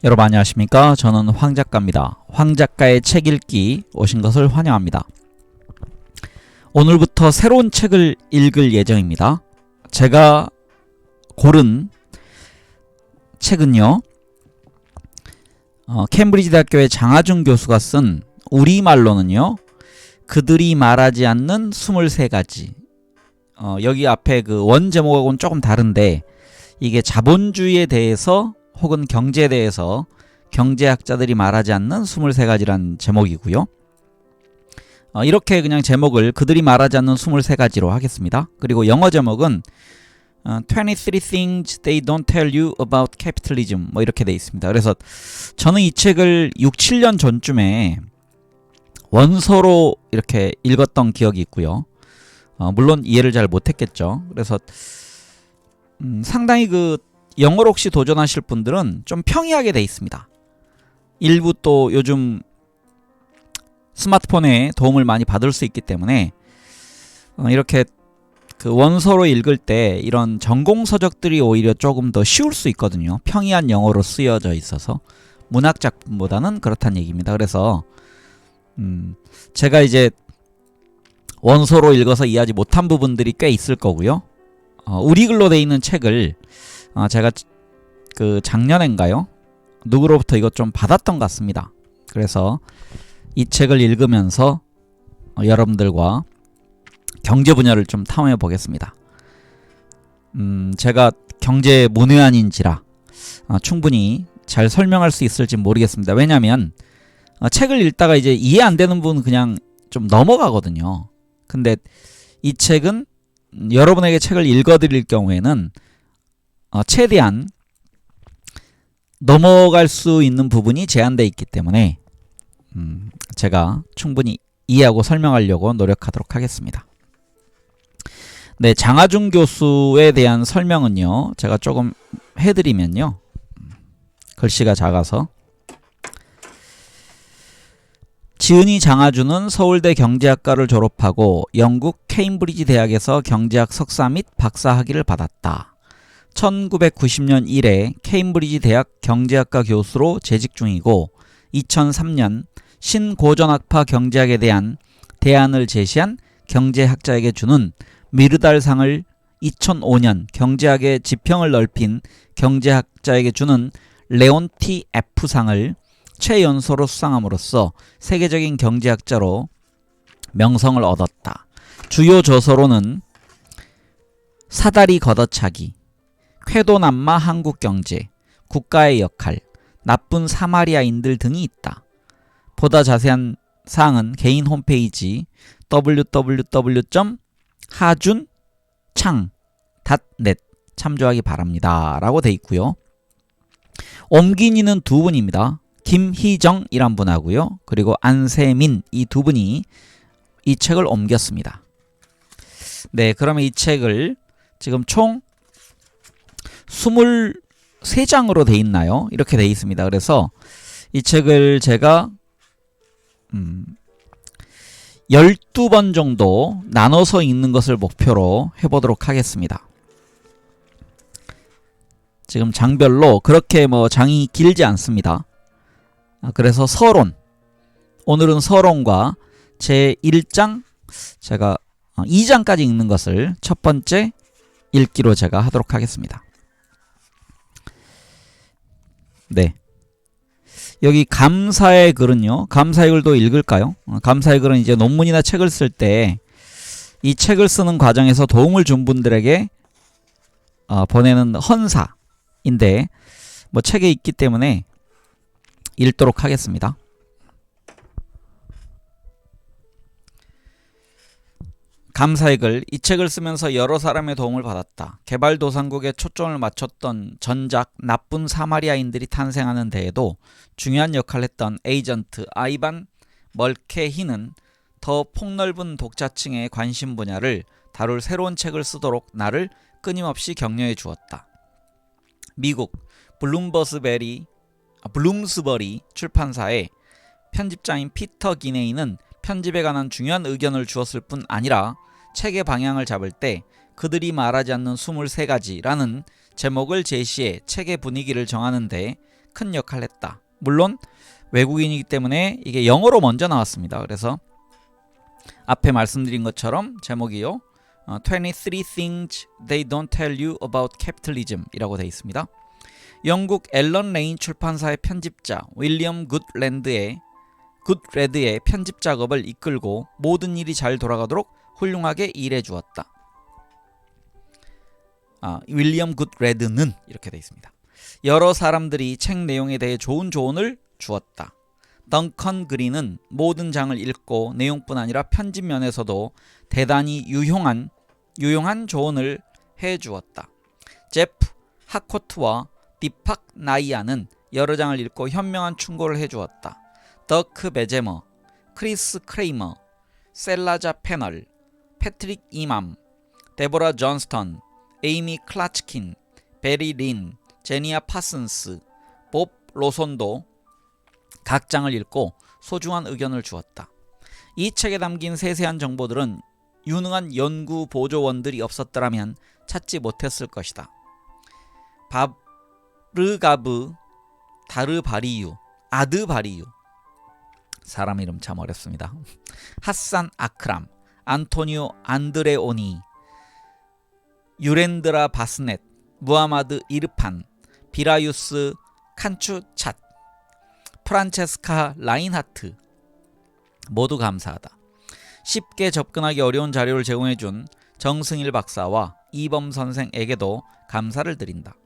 여러분 안녕하십니까? 저는 황작가입니다. 황작가의 책 읽기 오신 것을 환영합니다. 오늘부터 새로운 책을 읽을 예정입니다. 제가 고른 책은요, 캠브리지 대학교의 장하준 교수가 쓴 우리말로는요, 그들이 말하지 않는 23가지. 여기 앞에 그 원 제목하고는 조금 다른데, 이게 자본주의에 대해서 혹은 경제에 대해서 경제학자들이 말하지 않는 23가지란 제목이고요. 이렇게 그냥 제목을 그들이 말하지 않는 23가지로 하겠습니다. 그리고 영어 제목은 23 things they don't tell you about capitalism 뭐 이렇게 돼 있습니다. 그래서 저는 이 책을 6, 7년 전쯤에 원서로 이렇게 읽었던 기억이 있고요. 물론 이해를 잘 못했겠죠. 그래서 상당히 그 영어로 혹시 도전하실 분들은 좀 평이하게 돼 있습니다. 일부 또 요즘 스마트폰에 도움을 많이 받을 수 있기 때문에 이렇게 그 원서로 읽을 때 이런 전공 서적들이 오히려 조금 더 쉬울 수 있거든요. 평이한 영어로 쓰여져 있어서 문학 작품보다는 그렇다는 얘기입니다. 그래서 제가 이제 원서로 읽어서 이해하지 못한 부분들이 꽤 있을 거고요. 우리 글로 돼 있는 책을 제가 그 작년인가요? 누구로부터 이것 좀 받았던 것 같습니다. 그래서 이 책을 읽으면서 여러분들과 경제 분야를 좀 탐험해 보겠습니다. 제가 경제 문외한인지라 충분히 잘 설명할 수 있을지 모르겠습니다. 왜냐하면 책을 읽다가 이제 이해 안 되는 부분은 그냥 좀 넘어가거든요. 근데 이 책은 여러분에게 책을 읽어드릴 경우에는 최대한 넘어갈 수 있는 부분이 제한되어 있기 때문에 제가 충분히 이해하고 설명하려고 노력하도록 하겠습니다. 네, 장하준 교수에 대한 설명은요, 제가 조금 해드리면요, 글씨가 작아서 지은이 장하준은 서울대 경제학과를 졸업하고 영국 케임브리지 대학에서 경제학 석사 및 박사 학위를 받았다. 1990년 이래 케임브리지 대학 경제학과 교수로 재직 중이고 2003년 신고전학파 경제학에 대한 대안을 제시한 경제학자에게 주는 미르달상을 2005년 경제학의 지평을 넓힌 경제학자에게 주는 레온티 F상을 최연소로 수상함으로써 세계적인 경제학자로 명성을 얻었다. 주요 저서로는 사다리 걷어차기, 쾌도남마 한국경제, 국가의 역할, 나쁜 사마리아인들 등이 있다. 보다 자세한 사항은 개인 홈페이지 www.hajunchang.net 참조하기 바랍니다. 라고 돼 있고요. 옮긴 이는 두 분입니다. 김희정이란 분하고요. 그리고 안세민 이 두 분이 이 책을 옮겼습니다. 네, 그러면 이 책을 지금 총 23장으로 돼 있나요? 이렇게 돼 있습니다. 그래서 이 책을 제가 12번 정도 나눠서 읽는 것을 목표로 해보도록 하겠습니다. 지금 장별로 그렇게 뭐 장이 길지 않습니다. 그래서 서론, 오늘은 서론과 제 1장, 제가 2장까지 읽는 것을 첫 번째 읽기로 제가 하도록 하겠습니다. 네. 여기 감사의 글은요, 감사의 글도 읽을까요? 감사의 글은 이제 논문이나 책을 쓸 때 이 책을 쓰는 과정에서 도움을 준 분들에게 보내는 헌사인데 뭐 책에 있기 때문에 읽도록 하겠습니다. 감사의 글, 이 책을 쓰면서 여러 사람의 도움을 받았다. 개발도상국에 초점을 맞췄던 전작 나쁜 사마리아인들이 탄생하는 데에도 중요한 역할을 했던 에이전트 아이반 멀케히는 더 폭넓은 독자층의 관심 분야를 다룰 새로운 책을 쓰도록 나를 끊임없이 격려해 주었다. 미국 블룸스버리 출판사의 편집자인 피터 기네이는 편집에 관한 중요한 의견을 주었을 뿐 아니라 책의 방향을 잡을 때 그들이 말하지 않는 23가지라는 제목을 제시해 책의 분위기를 정하는데 큰 역할을 했다. 물론 외국인이기 때문에 이게 영어로 먼저 나왔습니다. 그래서 앞에 말씀드린 것처럼 제목이요. 23 Things They Don't Tell You About Capitalism 이라고 되어 있습니다. 영국 앨런 레인 출판사의 편집자 윌리엄 굿레드의 편집 작업을 이끌고 모든 일이 잘 돌아가도록 훌륭하게 일해 주었다. 윌리엄 굿레드는 이렇게 되어 있습니다. 여러 사람들이 책 내용에 대해 좋은 조언을 주었다. 덩컨 그린은 모든 장을 읽고 내용뿐 아니라 편집 면에서도 대단히 유용한 조언을 해주었다. 제프 하코트와 디팍 나이아는 여러 장을 읽고 현명한 충고를 해주었다. 더크 베제머, 크리스 크레이머, 셀라자 패널, 패트릭 이맘, 데보라 존스턴, 에이미 클라츠킨, 베리 린, 제니아 파슨스, 법 로손도 각 장을 읽고 소중한 의견을 주었다. 이 책에 담긴 세세한 정보들은 유능한 연구 보조원들이 없었더라면 찾지 못했을 것이다. 바르가브 다르바리유, 아드바리유, 사람 이름 참 어렵습니다. 하산 아크람, 안토니오 안드레오니, 유렌드라 바스넷, 무하마드 이르판, 비라유스 칸추챈, 프란체스카 라인하트, 모두 감사하다. 쉽게 접근하기 어려운 자료를 제공해준 정승일 박사와 이범 선생에게도 감사를 드린다.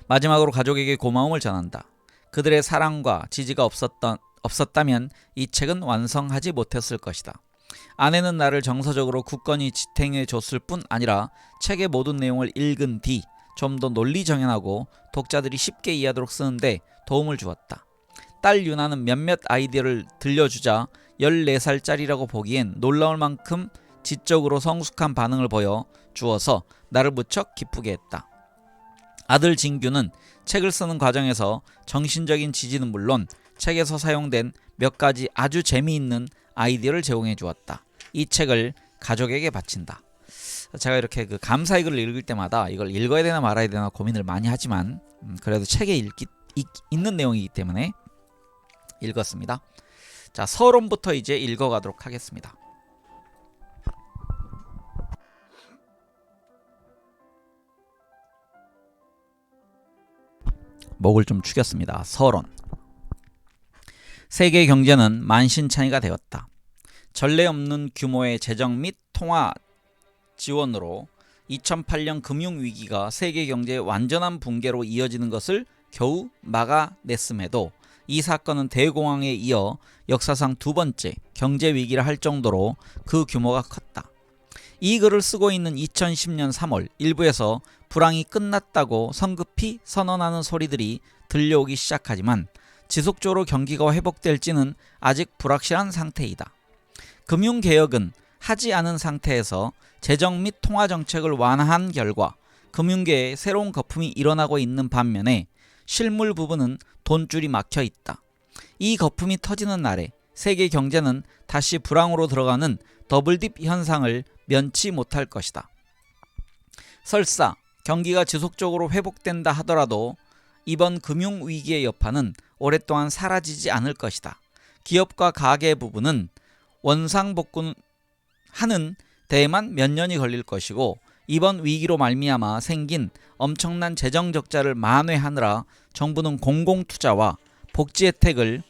마지막으로 가족에게 고마움을 전한다. 그들의 사랑과 지지가 없었다면 이 책은 완성하지 못했을 것이다. 아내는 나를 정서적으로 굳건히 지탱해 줬을 뿐 아니라 책의 모든 내용을 읽은 뒤 좀 더 논리정연하고 독자들이 쉽게 이해하도록 쓰는데 도움을 주었다. 딸 유나는 몇몇 아이디어를 들려주자 14살짜리라고 보기엔 놀라울 만큼 지적으로 성숙한 반응을 보여 주어서 나를 무척 기쁘게 했다. 아들 진규는 책을 쓰는 과정에서 정신적인 지지는 물론 책에서 사용된 몇 가지 아주 재미있는 아이디어를 제공해 주었다. 이 책을 가족에게 바친다. 제가 이렇게 그 감사의 글을 읽을 때마다 이걸 읽어야 되나 말아야 되나 고민을 많이 하지만 그래도 책에 있는 내용이기 때문에 읽었습니다. 자, 서론부터 이제 읽어가도록 하겠습니다. 목을 좀 축였습니다. 서론. 세계 경제는 만신창이가 되었다. 전례 없는 규모의 재정 및 통화 지원으로 2008년 금융위기가 세계 경제의 완전한 붕괴로 이어지는 것을 겨우 막아냈음에도 이 사건은 대공황에 이어 역사상 두 번째 경제위기라 할 정도로 그 규모가 컸다. 이 글을 쓰고 있는 2010년 3월 일부에서 불황이 끝났다고 성급히 선언하는 소리들이 들려오기 시작하지만 지속적으로 경기가 회복될지는 아직 불확실한 상태이다. 금융개혁은 하지 않은 상태에서 재정 및 통화정책을 완화한 결과 금융계에 새로운 거품이 일어나고 있는 반면에 실물 부분은 돈줄이 막혀 있다. 이 거품이 터지는 날에 세계 경제는 다시 불황으로 들어가는 더블딥 현상을 면치 못할 것이다. 설사 경기가 지속적으로 회복된다 하더라도 이번 금융위기의 여파는 오랫동안 사라지지 않을 것이다. 기업과 가계 부분은 원상복구하는 데에만 몇 년이 걸릴 것이고 이번 위기로 말미암아 생긴 엄청난 재정 적자를 만회하느라 정부는 공공투자와 복지 혜택을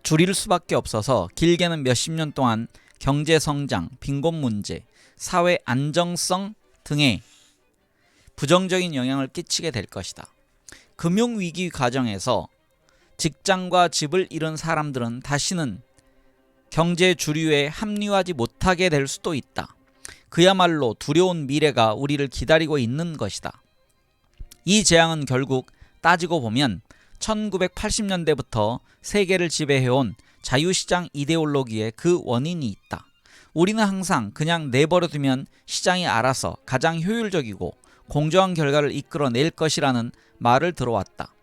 줄일 수밖에 없어서 길게는 몇십 년 동안 경제 성장, 빈곤 문제, 사회 안정성 등에 부정적인 영향을 끼치게 될 것이다. 금융위기 과정에서 직장과 집을 잃은 사람들은 다시는 경제 주류에 합류하지 못하게 될 수도 있다. 그야말로 두려운 미래가 우리를 기다리고 있는 것이다. 이 재앙은 결국 따지고 보면 1980년대부터 세계를 지배해온 자유시장 이데올로기의 그 원인이 있다. 우리는 항상 그냥 내버려두면 시장이 알아서 가장 효율적이고 공정한 결과를 이끌어낼 것이라는 말을 들어왔다.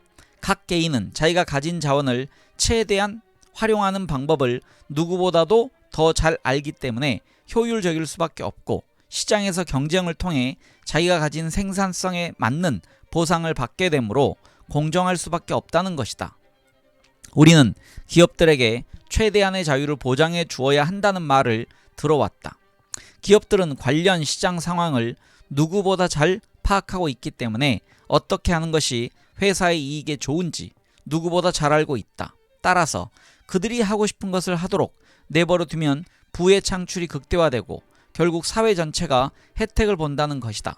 각 개인은 자기가 가진 자원을 최대한 활용하는 방법을 누구보다도 더 잘 알기 때문에 효율적일 수밖에 없고 시장에서 경쟁을 통해 자기가 가진 생산성에 맞는 보상을 받게 되므로 공정할 수밖에 없다는 것이다. 우리는 기업들에게 최대한의 자유를 보장해 주어야 한다는 말을 들어왔다. 기업들은 관련 시장 상황을 누구보다 잘 파악하고 있기 때문에 어떻게 하는 것이 회사의 이익에 좋은지 누구보다 잘 알고 있다. 따라서 그들이 하고 싶은 것을 하도록 내버려 두면 부의 창출이 극대화되고 결국 사회 전체가 혜택을 본다는 것이다.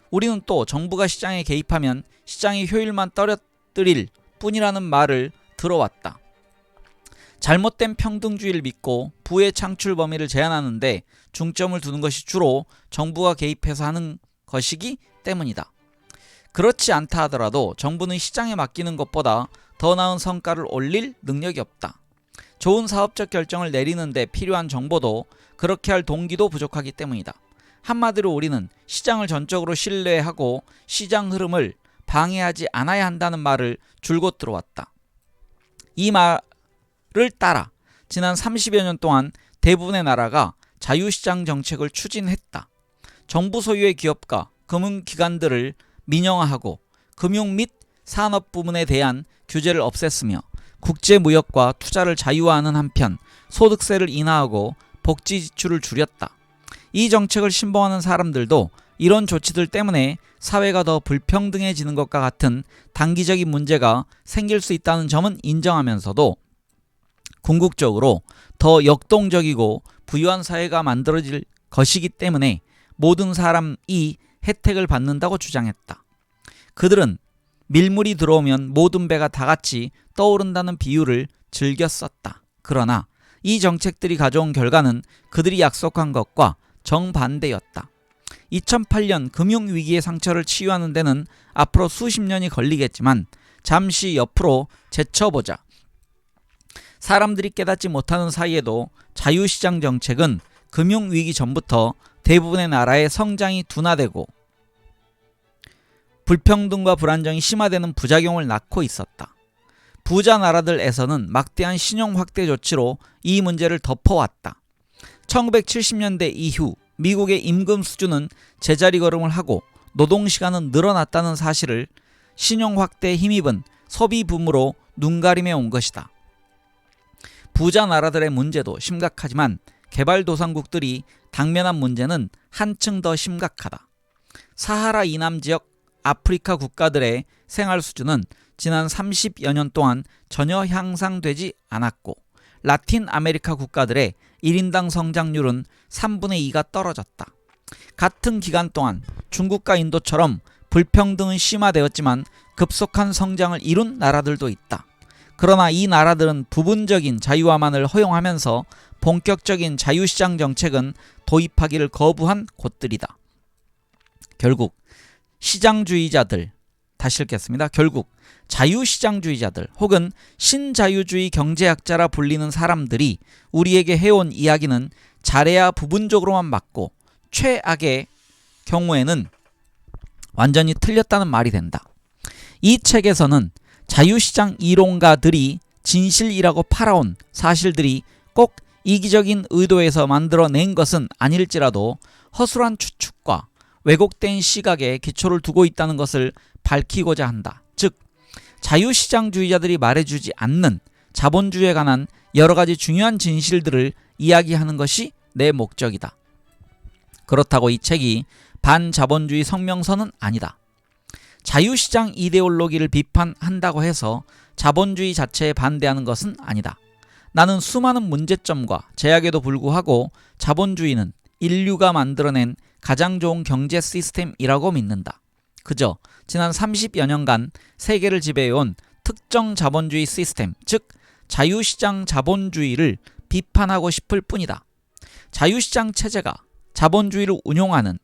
우리는 또 정부가 시장에 개입하면 시장의 효율만 떨어뜨릴 뿐이라는 말을 들어왔다. 잘못된 평등주의를 믿고 부의 창출 범위를 제한하는데 중점을 두는 것이 주로 정부가 개입해서 하는 것이기 때문이다. 그렇지 않다 하더라도 정부는 시장에 맡기는 것보다 더 나은 성과를 올릴 능력이 없다. 좋은 사업적 결정을 내리는데 필요한 정보도 그렇게 할 동기도 부족하기 때문이다. 한마디로 우리는 시장을 전적으로 신뢰하고 시장 흐름을 방해하지 않아야 한다는 말을 줄곧 들어왔다. 이 말을 따라 지난 30여 년 동안 대부분의 나라가 자유시장 정책을 추진했다. 정부 소유의 기업과 금융기관들을 민영화하고 금융 및 산업 부문에 대한 규제를 없앴으며 국제무역과 투자를 자유화하는 한편 소득세를 인하하고 복지 지출을 줄였다. 이 정책을 신봉하는 사람들도 이런 조치들 때문에 사회가 더 불평등해지는 것과 같은 단기적인 문제가 생길 수 있다는 점은 인정하면서도 궁극적으로 더 역동적이고 부유한 사회가 만들어질 것이기 때문에 모든 사람이 혜택을 받는다고 주장했다. 그들은 밀물이 들어오면 모든 배가 다 같이 떠오른다는 비유를 즐겨 썼다. 그러나 이 정책들이 가져온 결과는 그들이 약속한 것과 정반대였다. 2008년 금융위기의 상처를 치유하는 데는 앞으로 수십 년이 걸리겠지만 잠시 옆으로 제쳐보자. 사람들이 깨닫지 못하는 사이에도 자유시장 정책은 금융위기 전부터 대부분의 나라의 성장이 둔화되고 불평등과 불안정이 심화되는 부작용을 낳고 있었다. 부자 나라들에서는 막대한 신용 확대 조치로 이 문제를 덮어왔다. 1970년대 이후 미국의 임금 수준은 제자리 걸음을 하고 노동시간은 늘어났다는 사실을 신용 확대에 힘입은 소비 붐으로 눈가림해 온 것이다. 부자 나라들의 문제도 심각하지만 개발도상국들이 당면한 문제는 한층 더 심각하다. 사하라 이남 지역 아프리카 국가들의 생활 수준은 지난 30여 년 동안 전혀 향상되지 않았고 라틴 아메리카 국가들의 1인당 성장률은 3분의 2가 떨어졌다. 같은 기간 동안 중국과 인도처럼 불평등은 심화되었지만 급속한 성장을 이룬 나라들도 있다. 그러나 이 나라들은 부분적인 자유화만을 허용하면서 본격적인 자유시장 정책은 도입하기를 거부한 곳들이다. 결국 시장주의자들, 다시 읽겠습니다. 결국 자유시장주의자들 혹은 신자유주의 경제학자라 불리는 사람들이 우리에게 해온 이야기는 잘해야 부분적으로만 맞고 최악의 경우에는 완전히 틀렸다는 말이 된다. 이 책에서는 자유시장 이론가들이 진실이라고 팔아온 사실들이 꼭 이기적인 의도에서 만들어낸 것은 아닐지라도 허술한 추측과 왜곡된 시각에 기초를 두고 있다는 것을 밝히고자 한다. 즉 자유시장주의자들이 말해주지 않는 자본주의에 관한 여러가지 중요한 진실들을 이야기하는 것이 내 목적이다. 그렇다고 이 책이 반자본주의 성명서는 아니다. 자유시장 이데올로기를 비판한다고 해서 자본주의 자체에 반대하는 것은 아니다. 나는 수많은 문제점과 제약에도 불구하고 자본주의는 인류가 만들어낸 가장 좋은 경제 시스템이라고 믿는다. 그저 지난 30여 년간 세계를 지배해온 특정 자본주의 시스템, 즉 자유시장 자본주의를 비판하고 싶을 뿐이다. 자유시장 체제가 자본주의를 운용하는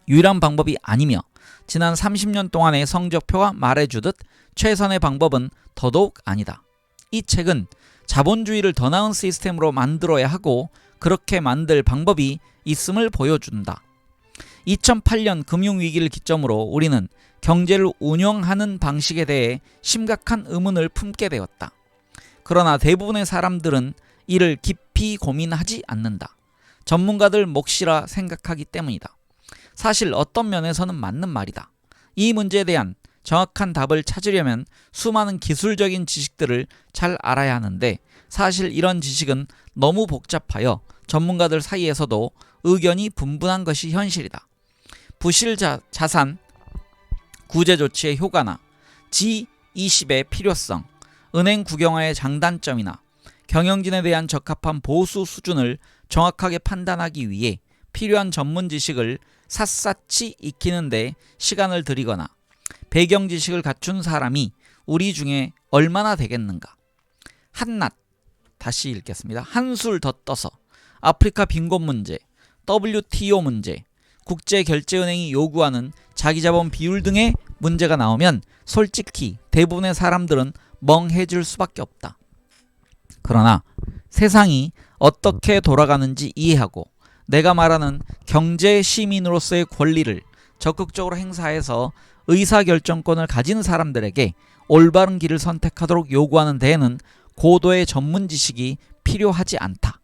유일한 방법이 아니며 지난 30년 동안의 성적표가 말해주듯 최선의 방법은 더더욱 아니다. 이 책은 자본주의를 더 나은 시스템으로 만들어야 하고 그렇게 만들 방법이 있음을 보여준다. 2008년 금융위기를 기점으로 우리는 경제를 운영하는 방식에 대해 심각한 의문을 품게 되었다. 그러나 대부분의 사람들은 이를 깊이 고민하지 않는다. 전문가들 몫이라 생각하기 때문이다. 사실 어떤 면에서는 맞는 말이다. 이 문제에 대한 정확한 답을 찾으려면 수많은 기술적인 지식들을 잘 알아야 하는데 사실 이런 지식은 너무 복잡하여 전문가들 사이에서도 의견이 분분한 것이 현실이다. 부실 자산 구제 조치의 효과나 G20의 필요성, 은행 국영화의 장단점이나 경영진에 대한 적합한 보수 수준을 정확하게 판단하기 위해 필요한 전문 지식을 샅샅이 익히는 데 시간을 들이거나 배경 지식을 갖춘 사람이 우리 중에 얼마나 되겠는가. 한낱, 다시 읽겠습니다. 한술 더 떠서 아프리카 빈곤 문제, WTO 문제, 국제결제은행이 요구하는 자기자본 비율 등의 문제가 나오면 솔직히 대부분의 사람들은 멍해질 수밖에 없다. 그러나 세상이 어떻게 돌아가는지 이해하고 내가 말하는 경제 시민으로서의 권리를 적극적으로 행사해서 의사결정권을 가진 사람들에게 올바른 길을 선택하도록 요구하는 데에는 고도의 전문 지식이 필요하지 않다.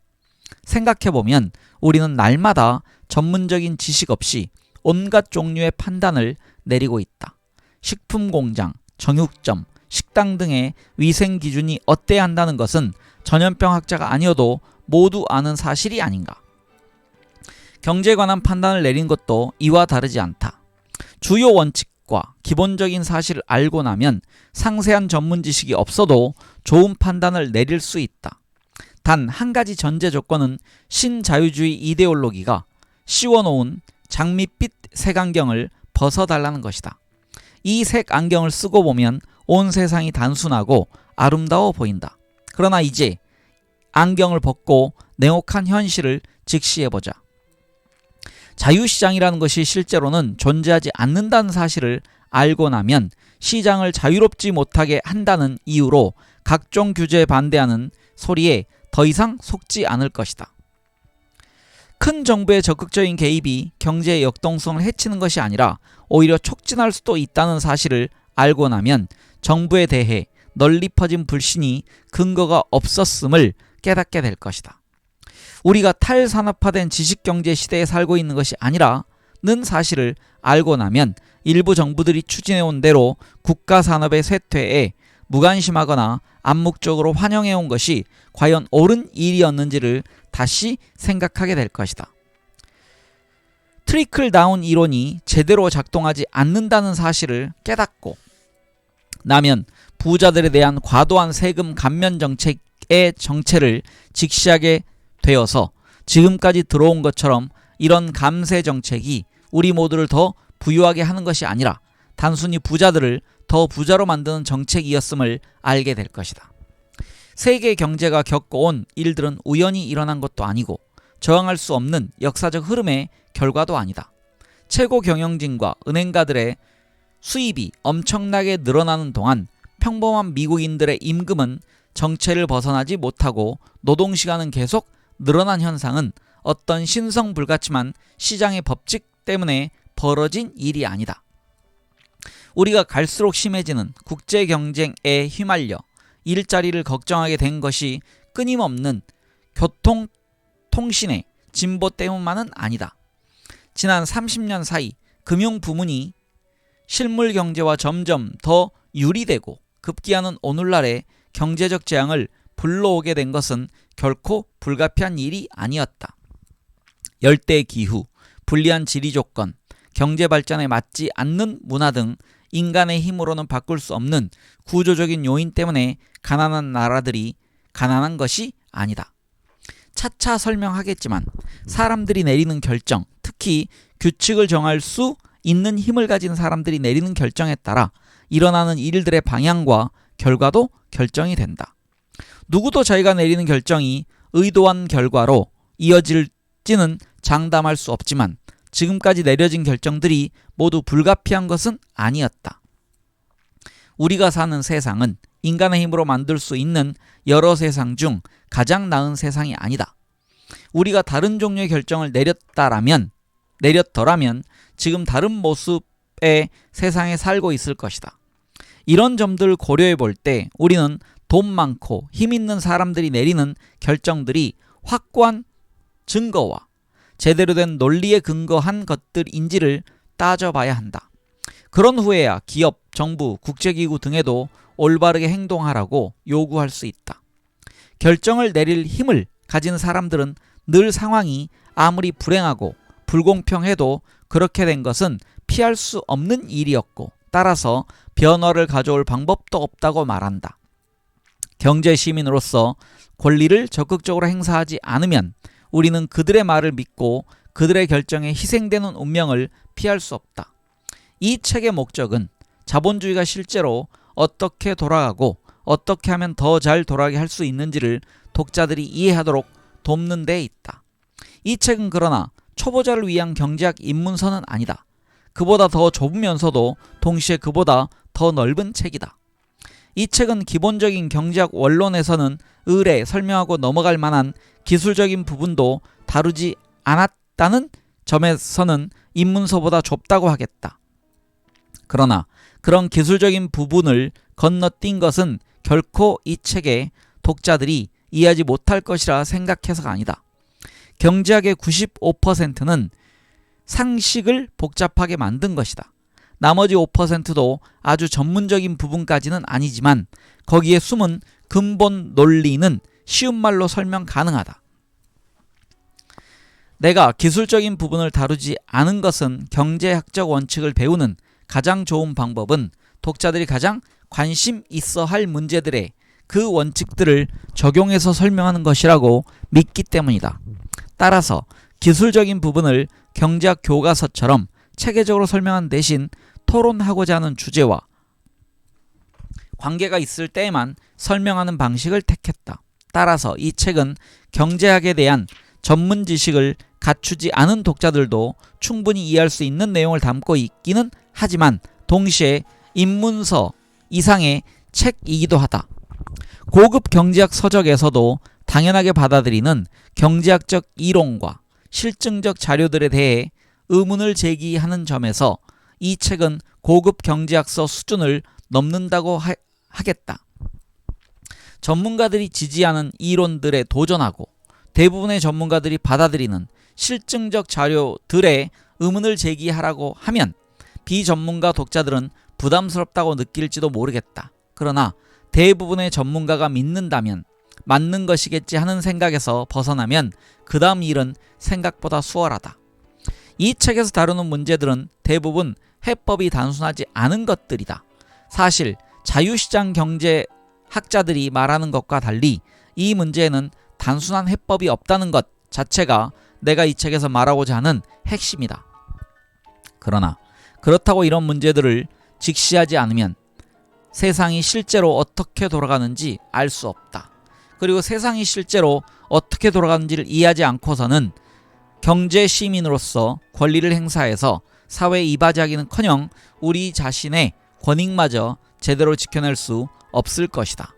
생각해보면 우리는 날마다 전문적인 지식 없이 온갖 종류의 판단을 내리고 있다. 식품공장, 정육점, 식당 등의 위생 기준이 어때야 한다는 것은 전염병 학자가 아니어도 모두 아는 사실이 아닌가. 경제에 관한 판단을 내린 것도 이와 다르지 않다. 주요 원칙과 기본적인 사실을 알고 나면 상세한 전문 지식이 없어도 좋은 판단을 내릴 수 있다. 단 한 가지 전제 조건은 신자유주의 이데올로기가 씌워놓은 장밋빛 색안경을 벗어달라는 것이다. 이 색 안경을 쓰고 보면 온 세상이 단순하고 아름다워 보인다. 그러나 이제 안경을 벗고 냉혹한 현실을 직시해보자. 자유시장이라는 것이 실제로는 존재하지 않는다는 사실을 알고 나면 시장을 자유롭지 못하게 한다는 이유로 각종 규제에 반대하는 소리에 더 이상 속지 않을 것이다. 큰 정부의 적극적인 개입이 경제의 역동성을 해치는 것이 아니라 오히려 촉진할 수도 있다는 사실을 알고 나면 정부에 대해 널리 퍼진 불신이 근거가 없었음을 깨닫게 될 것이다. 우리가 탈산업화된 지식경제 시대에 살고 있는 것이 아니라는 사실을 알고 나면 일부 정부들이 추진해온 대로 국가산업의 쇠퇴에 무관심하거나 암묵적으로 환영해온 것이 과연 옳은 일이었는지를 다시 생각하게 될 것이다. 트리클 다운 이론이 제대로 작동하지 않는다는 사실을 깨닫고 나면 부자들에 대한 과도한 세금 감면 정책의 정체를 직시하게 되어서 지금까지 들어온 것처럼 이런 감세 정책이 우리 모두를 더 부유하게 하는 것이 아니라 단순히 부자들을 더 부자로 만드는 정책이었음을 알게 될 것이다. 세계 경제가 겪어온 일들은 우연히 일어난 것도 아니고 저항할 수 없는 역사적 흐름의 결과도 아니다. 최고 경영진과 은행가들의 수입이 엄청나게 늘어나는 동안 평범한 미국인들의 임금은 정체를 벗어나지 못하고 노동시간은 계속 늘어난 현상은 어떤 신성불가침한 시장의 법칙 때문에 벌어진 일이 아니다. 우리가 갈수록 심해지는 국제경쟁에 휘말려 일자리를 걱정하게 된 것이 끊임없는 교통, 통신의 진보 때문만은 아니다. 지난 30년 사이 금융부문이 실물경제와 점점 더 유리되고 급기야는 오늘날의 경제적 재앙을 불러오게 된 것은 결코 불가피한 일이 아니었다. 열대기후, 불리한 지리조건, 경제발전에 맞지 않는 문화 등 인간의 힘으로는 바꿀 수 없는 구조적인 요인 때문에 가난한 나라들이 가난한 것이 아니다. 차차 설명하겠지만 사람들이 내리는 결정, 특히 규칙을 정할 수 있는 힘을 가진 사람들이 내리는 결정에 따라 일어나는 일들의 방향과 결과도 결정이 된다. 누구도 저희가 내리는 결정이 의도한 결과로 이어질지는 장담할 수 없지만 지금까지 내려진 결정들이 모두 불가피한 것은 아니었다. 우리가 사는 세상은 인간의 힘으로 만들 수 있는 여러 세상 중 가장 나은 세상이 아니다. 우리가 다른 종류의 결정을 내렸더라면 지금 다른 모습의 세상에 살고 있을 것이다. 이런 점들을 고려해 볼 때 우리는 돈 많고 힘 있는 사람들이 내리는 결정들이 확고한 증거와 제대로 된 논리에 근거한 것들인지를 따져봐야 한다. 그런 후에야 기업, 정부, 국제기구 등에도 올바르게 행동하라고 요구할 수 있다. 결정을 내릴 힘을 가진 사람들은 늘 상황이 아무리 불행하고 불공평해도 그렇게 된 것은 피할 수 없는 일이었고 따라서 변화를 가져올 방법도 없다고 말한다. 경제 시민으로서 권리를 적극적으로 행사하지 않으면 우리는 그들의 말을 믿고 그들의 결정에 희생되는 운명을 피할 수 없다. 이 책의 목적은 자본주의가 실제로 어떻게 돌아가고 어떻게 하면 더 잘 돌아가게 할 수 있는지를 독자들이 이해하도록 돕는 데 있다. 이 책은 그러나 초보자를 위한 경제학 입문서는 아니다. 그보다 더 좁으면서도 동시에 그보다 더 넓은 책이다. 이 책은 기본적인 경제학 원론에서는 의뢰 설명하고 넘어갈 만한 기술적인 부분도 다루지 않았다는 점에서는 입문서보다 좁다고 하겠다. 그러나 그런 기술적인 부분을 건너뛴 것은 결코 이 책의 독자들이 이해하지 못할 것이라 생각해서가 아니다. 경제학의 95%는 상식을 복잡하게 만든 것이다. 나머지 5%도 아주 전문적인 부분까지는 아니지만 거기에 숨은 근본 논리는 쉬운 말로 설명 가능하다. 내가 기술적인 부분을 다루지 않은 것은 경제학적 원칙을 배우는 가장 좋은 방법은 독자들이 가장 관심 있어 할 문제들에 그 원칙들을 적용해서 설명하는 것이라고 믿기 때문이다. 따라서 기술적인 부분을 경제학 교과서처럼 체계적으로 설명한 대신 토론하고자 하는 주제와 관계가 있을 때에만 설명하는 방식을 택했다. 따라서 이 책은 경제학에 대한 전문 지식을 갖추지 않은 독자들도 충분히 이해할 수 있는 내용을 담고 있기는 하지만 동시에 입문서 이상의 책이기도 하다. 고급 경제학 서적에서도 당연하게 받아들이는 경제학적 이론과 실증적 자료들에 대해 의문을 제기하는 점에서 이 책은 고급 경제학서 수준을 넘는다고 하겠다. 전문가들이 지지하는 이론들에 도전하고 대부분의 전문가들이 받아들이는 실증적 자료들에 의문을 제기하라고 하면 비전문가 독자들은 부담스럽다고 느낄지도 모르겠다. 그러나 대부분의 전문가가 믿는다면 맞는 것이겠지 하는 생각에서 벗어나면 그 다음 일은 생각보다 수월하다. 이 책에서 다루는 문제들은 대부분 해법이 단순하지 않은 것들이다. 사실 자유시장 경제학자들이 말하는 것과 달리 이 문제에는 단순한 해법이 없다는 것 자체가 내가 이 책에서 말하고자 하는 핵심이다. 그러나 그렇다고 이런 문제들을 직시하지 않으면 세상이 실제로 어떻게 돌아가는지 알 수 없다. 그리고 세상이 실제로 어떻게 돌아가는지를 이해하지 않고서는 경제 시민으로서 권리를 행사해서 사회에 이바지하기는커녕 우리 자신의 권익마저 제대로 지켜낼 수 없을 것이다.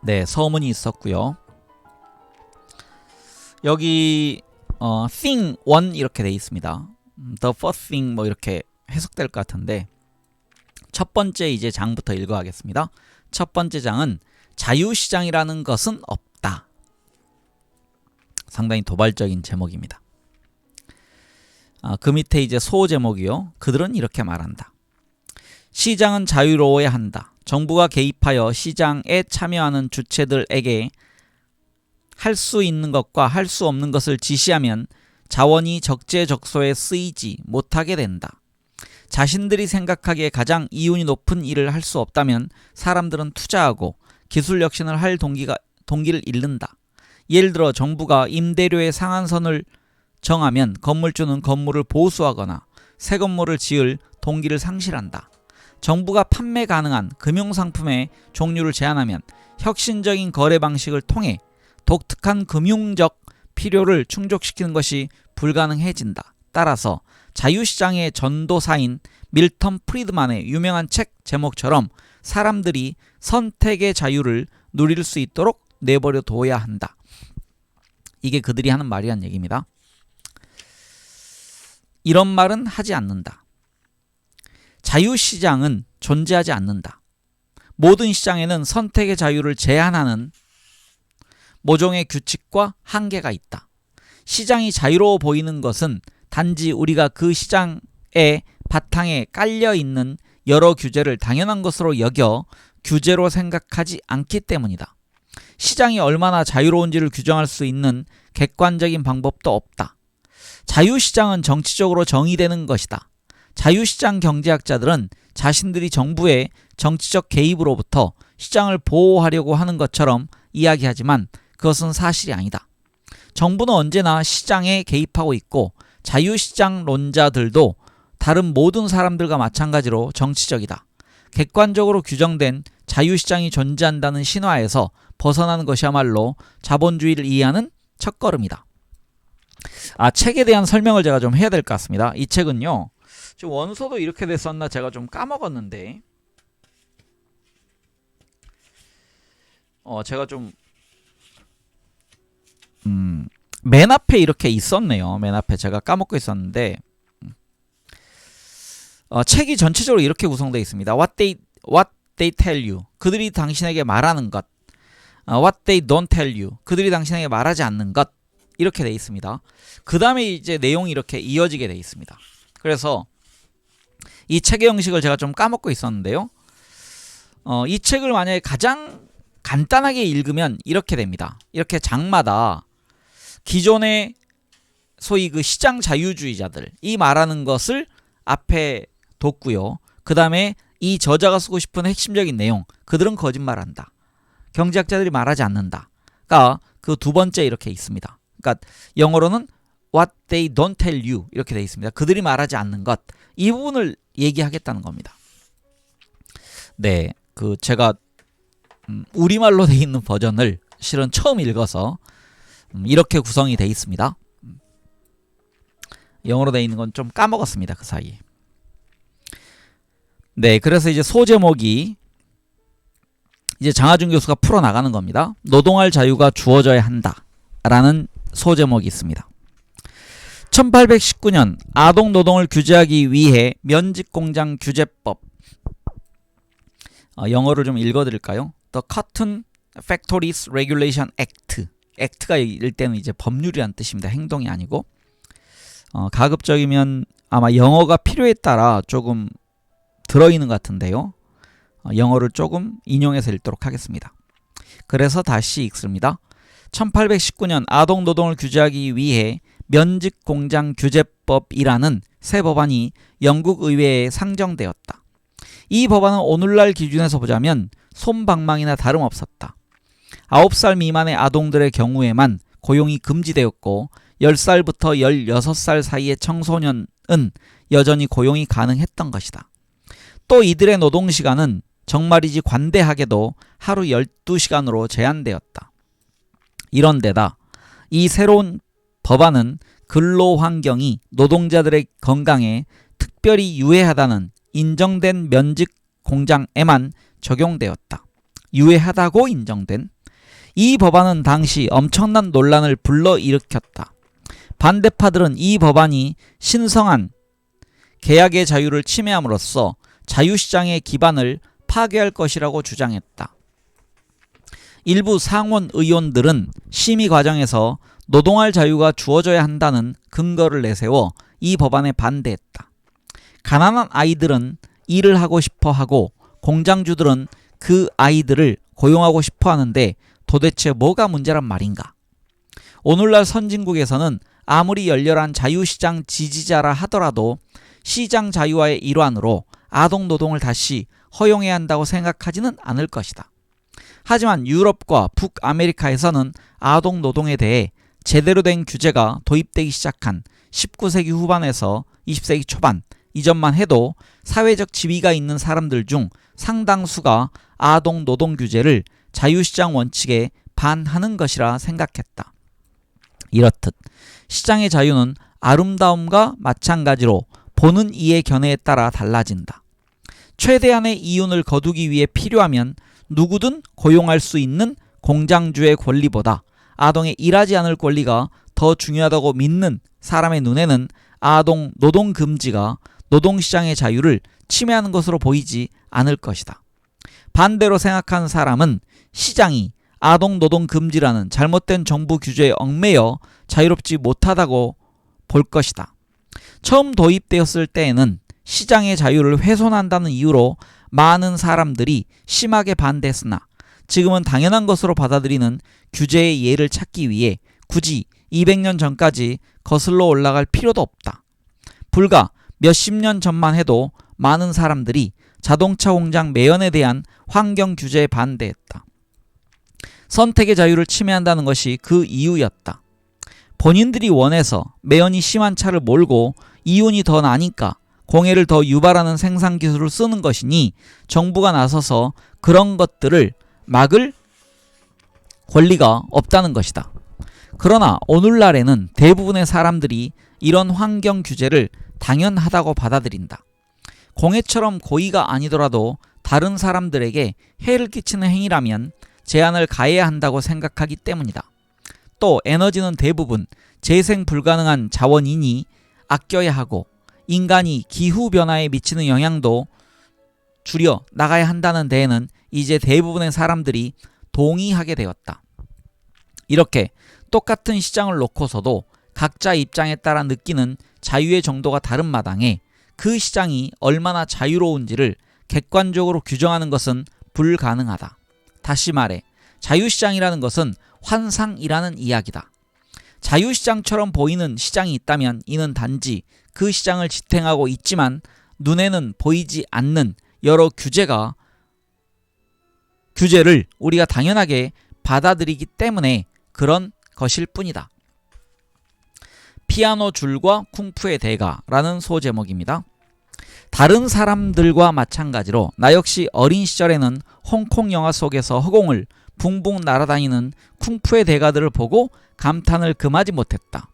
네, 서문이 있었고요. 여기 thing 1 이렇게 돼 있습니다. The first thing 뭐 이렇게 해석될 것 같은데 첫 번째 이제 장부터 읽어가겠습니다. 첫 번째 장은 자유시장이라는 것은 없다. 상당히 도발적인 제목입니다. 그 밑에 이제 소 제목이요. 그들은 이렇게 말한다. 시장은 자유로워야 한다. 정부가 개입하여 시장에 참여하는 주체들에게 할 수 있는 것과 할 수 없는 것을 지시하면 자원이 적재적소에 쓰이지 못하게 된다. 자신들이 생각하기에 가장 이윤이 높은 일을 할 수 없다면 사람들은 투자하고 기술 혁신을 할 동기를 잃는다. 예를 들어 정부가 임대료의 상한선을 정하면 건물주는 건물을 보수하거나 새 건물을 지을 동기를 상실한다. 정부가 판매 가능한 금융상품의 종류를 제한하면 혁신적인 거래 방식을 통해 독특한 금융적 필요를 충족시키는 것이 불가능해진다. 따라서 자유시장의 전도사인 밀턴 프리드만의 유명한 책 제목처럼 사람들이 선택의 자유를 누릴 수 있도록 내버려 둬야 한다. 이게 그들이 하는 말이란 얘기입니다. 이런 말은 하지 않는다. 자유시장은 존재하지 않는다. 모든 시장에는 선택의 자유를 제한하는 모종의 규칙과 한계가 있다. 시장이 자유로워 보이는 것은 단지 우리가 그 시장의 바탕에 깔려 있는 여러 규제를 당연한 것으로 여겨 규제로 생각하지 않기 때문이다. 시장이 얼마나 자유로운지를 규정할 수 있는 객관적인 방법도 없다. 자유시장은 정치적으로 정의되는 것이다. 자유시장 경제학자들은 자신들이 정부의 정치적 개입으로부터 시장을 보호하려고 하는 것처럼 이야기하지만 그것은 사실이 아니다. 정부는 언제나 시장에 개입하고 있고 자유시장론자들도 다른 모든 사람들과 마찬가지로 정치적이다. 객관적으로 규정된 자유시장이 존재한다는 신화에서 벗어나는 것이야말로 자본주의를 이해하는 첫걸음이다. 책에 대한 설명을 제가 좀 해야 될 것 같습니다. 이 책은요, 지금 원서도 이렇게 됐었나 제가 좀 까먹었는데, 제가 좀 맨 앞에 이렇게 있었네요. 맨 앞에 제가 까먹고 있었는데, 책이 전체적으로 이렇게 구성되어 있습니다. What they tell you. 그들이 당신에게 말하는 것. What they don't tell you. 그들이 당신에게 말하지 않는 것. 이렇게 되어 있습니다. 그 다음에 이제 내용이 이렇게 이어지게 되어 있습니다. 그래서 이 책의 형식을 제가 좀 까먹고 있었는데요. 이 책을 만약에 가장 간단하게 읽으면 이렇게 됩니다. 이렇게 장마다 기존의 소위 그 시장 자유주의자들이 말하는 것을 앞에 뒀고요. 그 다음에 이 저자가 쓰고 싶은 핵심적인 내용, 그들은 거짓말한다. 경제학자들이 말하지 않는다. 그러니까 그 두 번째 이렇게 있습니다. 그러니까 영어로는 what they don't tell you 이렇게 되어 있습니다. 그들이 말하지 않는 것, 이 부분을 얘기하겠다는 겁니다. 네, 그 제가 우리말로 되어 있는 버전을 실은 처음 읽어서 이렇게 구성이 되어 있습니다. 영어로 되어 있는 건 좀 까먹었습니다. 그 사이에. 네, 그래서 이제 소제목이 이제 장하준 교수가 풀어나가는 겁니다. 노동할 자유가 주어져야 한다 라는 소제목이 있습니다. 1819년 아동노동을 규제하기 위해 면직공장 규제법, 영어를 좀 읽어드릴까요? The Cotton Factories Regulation Act. 액트가 일 때는 이제 법률이란 뜻입니다. 행동이 아니고. 가급적이면 아마 영어가 필요에 따라 조금 들어있는 것 같은데요. 영어를 조금 인용해서 읽도록 하겠습니다. 그래서 다시 읽습니다. 1819년 아동노동을 규제하기 위해 면직공장 규제법이라는 새 법안이 영국 의회에 상정되었다. 이 법안은 오늘날 기준에서 보자면 솜방망이나 다름없었다. 9살 미만의 아동들의 경우에만 고용이 금지되었고 10살부터 16살 사이의 청소년은 여전히 고용이 가능했던 것이다. 또 이들의 노동시간은 정말이지 관대하게도 하루 12시간으로 제한되었다. 이런데다 이 새로운 법안은 근로환경이 노동자들의 건강에 특별히 유해하다는 인정된 면직 공장에만 적용되었다. 유해하다고 인정된. 이 법안은 당시 엄청난 논란을 불러일으켰다. 반대파들은 이 법안이 신성한 계약의 자유를 침해함으로써 자유시장의 기반을 파괴할 것이라고 주장했다. 일부 상원 의원들은 심의 과정에서 노동할 자유가 주어져야 한다는 근거를 내세워 이 법안에 반대했다. 가난한 아이들은 일을 하고 싶어 하고 공장주들은 그 아이들을 고용하고 싶어 하는데 도대체 뭐가 문제란 말인가? 오늘날 선진국에서는 아무리 열렬한 자유시장 지지자라 하더라도 시장 자유화의 일환으로 아동노동을 다시 허용해야 한다고 생각하지는 않을 것이다. 하지만 유럽과 북아메리카에서는 아동노동에 대해 제대로 된 규제가 도입되기 시작한 19세기 후반에서 20세기 초반 이전만 해도 사회적 지위가 있는 사람들 중 상당수가 아동노동 규제를 자유시장 원칙에 반하는 것이라 생각했다. 이렇듯 시장의 자유는 아름다움과 마찬가지로 보는 이의 견해에 따라 달라진다. 최대한의 이윤을 거두기 위해 필요하면 누구든 고용할 수 있는 공장주의 권리보다 아동의 일하지 않을 권리가 더 중요하다고 믿는 사람의 눈에는 아동 노동 금지가 노동시장의 자유를 침해하는 것으로 보이지 않을 것이다. 반대로 생각하는 사람은 시장이 아동 노동 금지라는 잘못된 정부 규제에 얽매여 자유롭지 못하다고 볼 것이다. 처음 도입되었을 때에는 시장의 자유를 훼손한다는 이유로 많은 사람들이 심하게 반대했으나 지금은 당연한 것으로 받아들이는 규제의 예를 찾기 위해 굳이 200년 전까지 거슬러 올라갈 필요도 없다. 불과 몇십 년 전만 해도 많은 사람들이 자동차 공장 매연에 대한 환경 규제에 반대했다. 선택의 자유를 침해한다는 것이 그 이유였다. 본인들이 원해서 매연이 심한 차를 몰고 이윤이 더 나니까 공해를 더 유발하는 생산 기술을 쓰는 것이니 정부가 나서서 그런 것들을 막을 권리가 없다는 것이다. 그러나 오늘날에는 대부분의 사람들이 이런 환경 규제를 당연하다고 받아들인다. 공해처럼 고의가 아니더라도 다른 사람들에게 해를 끼치는 행위라면 제한을 가해야 한다고 생각하기 때문이다. 또 에너지는 대부분 재생 불가능한 자원이니 아껴야 하고 인간이 기후변화에 미치는 영향도 줄여 나가야 한다는 데에는 이제 대부분의 사람들이 동의하게 되었다. 이렇게 똑같은 시장을 놓고서도 각자 입장에 따라 느끼는 자유의 정도가 다른 마당에 그 시장이 얼마나 자유로운지를 객관적으로 규정하는 것은 불가능하다. 다시 말해 자유시장이라는 것은 환상이라는 이야기다. 자유시장처럼 보이는 시장이 있다면 이는 단지 그 시장을 지탱하고 있지만 눈에는 보이지 않는 여러 규제를 우리가 당연하게 받아들이기 때문에 그런 것일 뿐이다. 피아노 줄과 쿵푸의 대가라는 소제목입니다. 다른 사람들과 마찬가지로 나 역시 어린 시절에는 홍콩 영화 속에서 허공을 붕붕 날아다니는 쿵푸의 대가들을 보고 감탄을 금하지 못했다.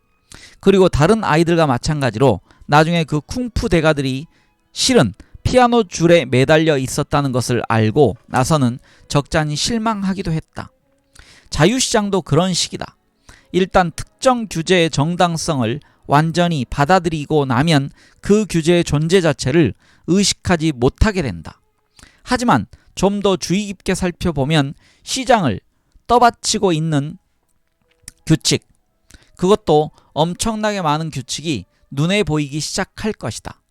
그리고 다른 아이들과 마찬가지로 나중에 그 쿵푸 대가들이 실은 피아노 줄에 매달려 있었다는 것을 알고 나서는 적잖이 실망하기도 했다. 자유시장도 그런 식이다. 일단 특정 규제의 정당성을 완전히 받아들이고 나면 그 규제의 존재 자체를 의식하지 못하게 된다. 하지만 좀 더 주의 깊게 살펴보면 시장을 떠받치고 있는 규칙, 그것도 엄청나게 많은 규칙이 눈에 보이기 시작할 것이다.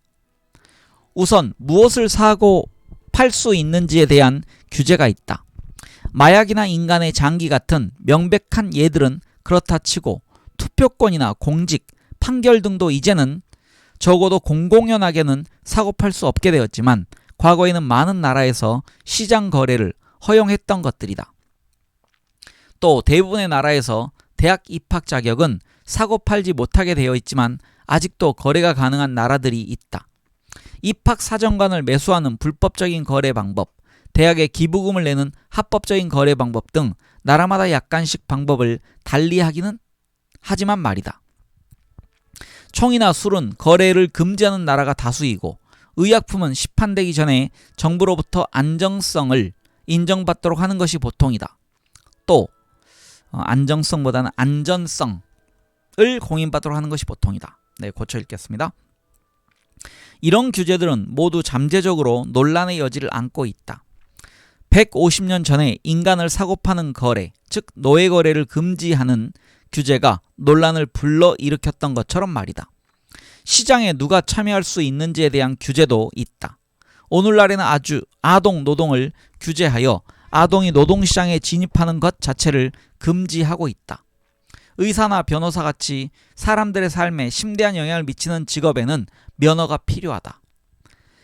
우선 무엇을 사고 팔 수 있는지에 대한 규제가 있다. 마약이나 인간의 장기 같은 명백한 예들은 그렇다 치고 투표권이나 공직, 판결 등도 이제는 적어도 공공연하게는 사고 팔 수 없게 되었지만 과거에는 많은 나라에서 시장 거래를 허용했던 것들이다. 또 대부분의 나라에서 대학 입학 자격은 사고 팔지 못하게 되어 있지만 아직도 거래가 가능한 나라들이 있다. 입학 사정관을 매수하는 불법적인 거래 방법, 대학에 기부금을 내는 합법적인 거래 방법 등 나라마다 약간씩 방법을 달리하기는 하지만 말이다. 총이나 술은 거래를 금지하는 나라가 다수이고 의약품은 시판되기 전에 정부로부터 안정성을 인정받도록 하는 것이 보통이다. 또 안정성보다는 안전성을 공인받도록 하는 것이 보통이다. 네, 고쳐 읽겠습니다. 이런 규제들은 모두 잠재적으로 논란의 여지를 안고 있다. 150년 전에 인간을 사고 파는 거래, 즉 노예 거래를 금지하는 규제가 논란을 불러일으켰던 것처럼 말이다. 시장에 누가 참여할 수 있는지에 대한 규제도 있다. 오늘날에는 아주 아동 노동을 규제하여 아동이 노동시장에 진입하는 것 자체를 금지하고 있다. 의사나 변호사같이 사람들의 삶에 심대한 영향을 미치는 직업에는 면허가 필요하다.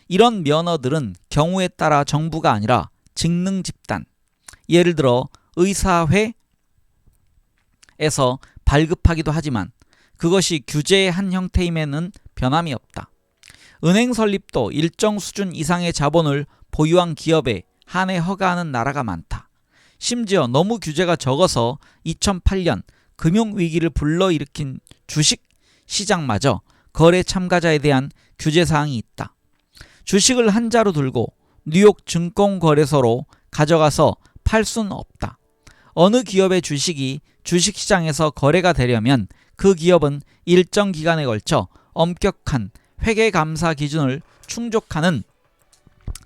이런 면허들은 경우에 따라 정부가 아니라 직능집단, 예를 들어 의사회에서 발급하기도 하지만 그것이 규제의 한 형태임에는 변함이 없다. 은행 설립도 일정 수준 이상의 자본을 보유한 기업에 한해 허가하는 나라가 많다. 심지어 너무 규제가 적어서 2008년 금융위기를 불러일으킨 주식 시장마저 거래 참가자에 대한 규제사항이 있다. 주식을 한자로 들고 뉴욕 증권거래소로 가져가서 팔 수는 없다. 어느 기업의 주식이 주식시장에서 거래가 되려면 그 기업은 일정 기간에 걸쳐 엄격한 회계감사 기준을 충족하는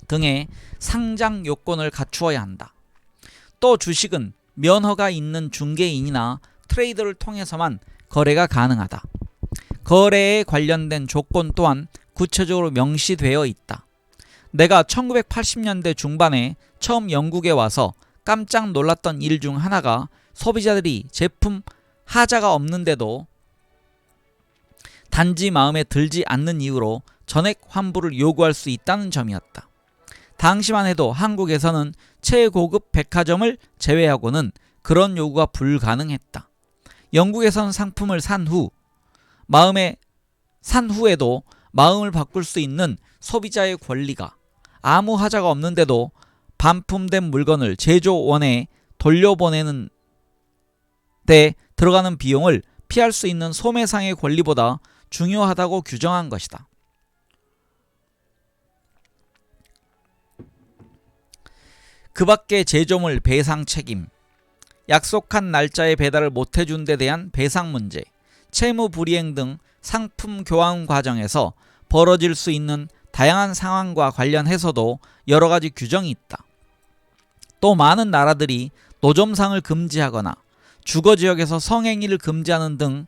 등의 상장 요건을 갖추어야 한다. 또 주식은 면허가 있는 중개인이나 트레이더를 통해서만 거래가 가능하다. 거래에 관련된 조건 또한 구체적으로 명시되어 있다. 내가 1980년대 중반에 처음 영국에 와서 깜짝 놀랐던 일 중 하나가 소비자들이 제품 하자가 없는데도 단지 마음에 들지 않는 이유로 전액 환불을 요구할 수 있다는 점이었다. 당시만 해도 한국에서는 최고급 백화점을 제외하고는 그런 요구가 불가능했다. 영국에서는 상품을 산 후에도 마음을 바꿀 수 있는 소비자의 권리가, 아무 하자가 없는데도 반품된 물건을 제조원에 돌려보내는 데 들어가는 비용을 피할 수 있는 소매상의 권리보다 중요하다고 규정한 것이다. 그 밖에 제조물 배상 책임, 약속한 날짜에 배달을 못해준 데 대한 배상 문제, 채무 불이행 등 상품 교환 과정에서 벌어질 수 있는 다양한 상황과 관련해서도 여러 가지 규정이 있다. 또 많은 나라들이 노점상을 금지하거나 주거지역에서 성행위를 금지하는 등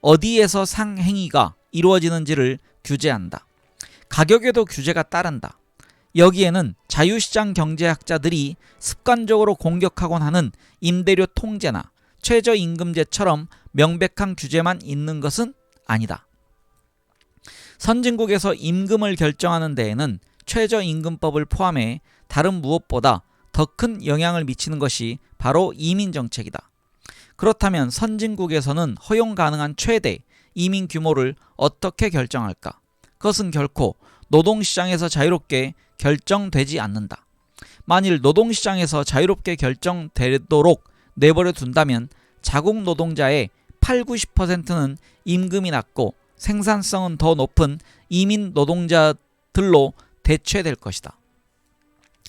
어디에서 상행위가 이루어지는지를 규제한다. 가격에도 규제가 따른다. 여기에는 자유시장 경제학자들이 습관적으로 공격하곤 하는 임대료 통제나 최저임금제처럼 명백한 규제만 있는 것은 아니다. 선진국에서 임금을 결정하는 데에는 최저임금법을 포함해 다른 무엇보다 더 큰 영향을 미치는 것이 바로 이민정책이다. 그렇다면 선진국에서는 허용 가능한 최대 이민 규모를 어떻게 결정할까? 그것은 결코 노동시장에서 자유롭게 결정되지 않는다. 만일 노동시장에서 자유롭게 결정되도록 내버려 둔다면 자국 노동자의 80~90%는 임금이 낮고 생산성은 더 높은 이민 노동자들로 대체될 것이다.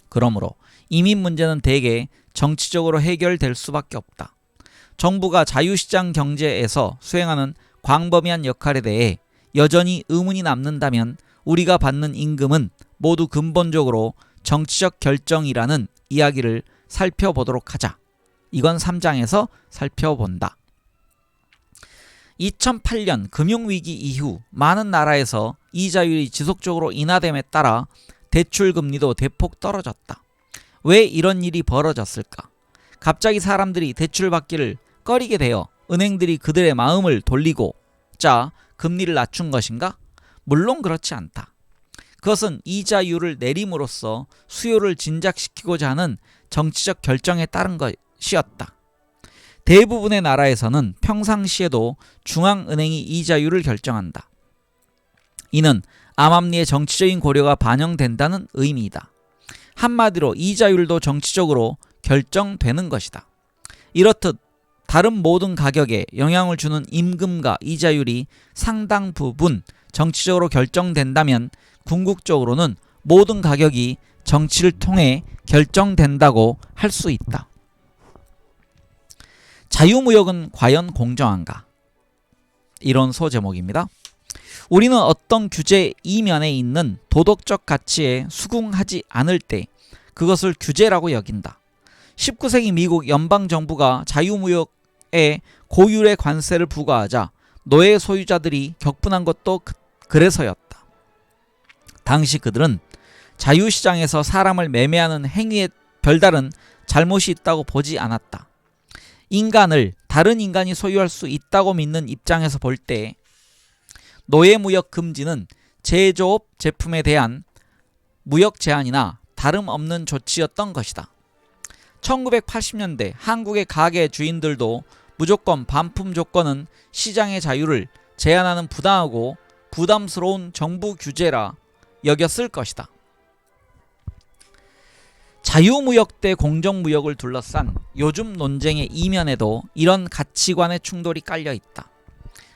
그러므로 이민 문제는 대개 정치적으로 해결될 수밖에 없다. 정부가 자유시장 경제에서 수행하는 광범위한 역할에 대해 여전히 의문이 남는다면 우리가 받는 임금은 모두 근본적으로 정치적 결정이라는 이야기를 살펴보도록 하자. 이건 3장에서 살펴본다. 2008년 금융위기 이후 많은 나라에서 이자율이 지속적으로 인하됨에 따라 대출금리도 대폭 떨어졌다. 왜 이런 일이 벌어졌을까? 갑자기 사람들이 대출받기를 꺼리게 되어 은행들이 그들의 마음을 돌리고자 금리를 낮춘 것인가? 물론 그렇지 않다. 그것은 이자율을 내림으로써 수요를 진작시키고자 하는 정치적 결정에 따른 것이었다. 대부분의 나라에서는 평상시에도 중앙은행이 이자율을 결정한다. 이는 암암리의 정치적인 고려가 반영된다는 의미이다. 한마디로 이자율도 정치적으로 결정되는 것이다. 이렇듯 다른 모든 가격에 영향을 주는 임금과 이자율이 상당 부분 정치적으로 결정된다면 궁극적으로는 모든 가격이 정치를 통해 결정된다고 할 수 있다. 자유무역은 과연 공정한가? 이런 소제목입니다. 우리는 어떤 규제 이면에 있는 도덕적 가치에 수긍하지 않을 때 그것을 규제라고 여긴다. 19세기 미국 연방정부가 자유무역에 고율의 관세를 부과하자 노예 소유자들이 격분한 것도 그래서였다. 당시 그들은 자유시장에서 사람을 매매하는 행위에 별다른 잘못이 있다고 보지 않았다. 인간을 다른 인간이 소유할 수 있다고 믿는 입장에서 볼 때 노예무역 금지는 제조업 제품에 대한 무역 제한이나 다름없는 조치였던 것이다. 1980년대 한국의 가게 주인들도 무조건 반품 조건은 시장의 자유를 제한하는 부당하고 부담스러운 정부 규제라 여겼을 것이다. 자유무역 대 공정무역을 둘러싼 요즘 논쟁의 이면에도 이런 가치관의 충돌이 깔려 있다.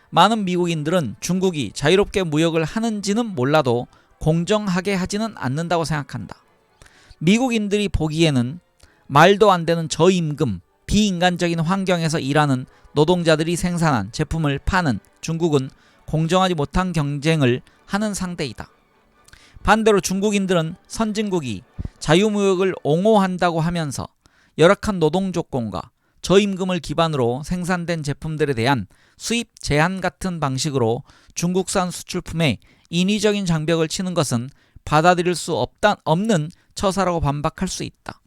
많은 미국인들은 중국이 자유롭게 무역을 하는지는 몰라도 공정하게 하지는 않는다고 생각한다. 미국인들이 보기에는 말도 안 되는 저임금, 비인간적인 환경에서 일하는 노동자들이 생산한 제품을 파는 중국은 공정하지 못한 경쟁을 하는 상대이다. 반대로 중국인들은 선진국이 자유무역을 옹호한다고 하면서 열악한 노동조건과 저임금을 기반으로 생산된 제품들에 대한 수입 제한 같은 방식으로 중국산 수출품에 인위적인 장벽을 치는 것은 받아들일 수 없는 처사라고 반박할 수 있다.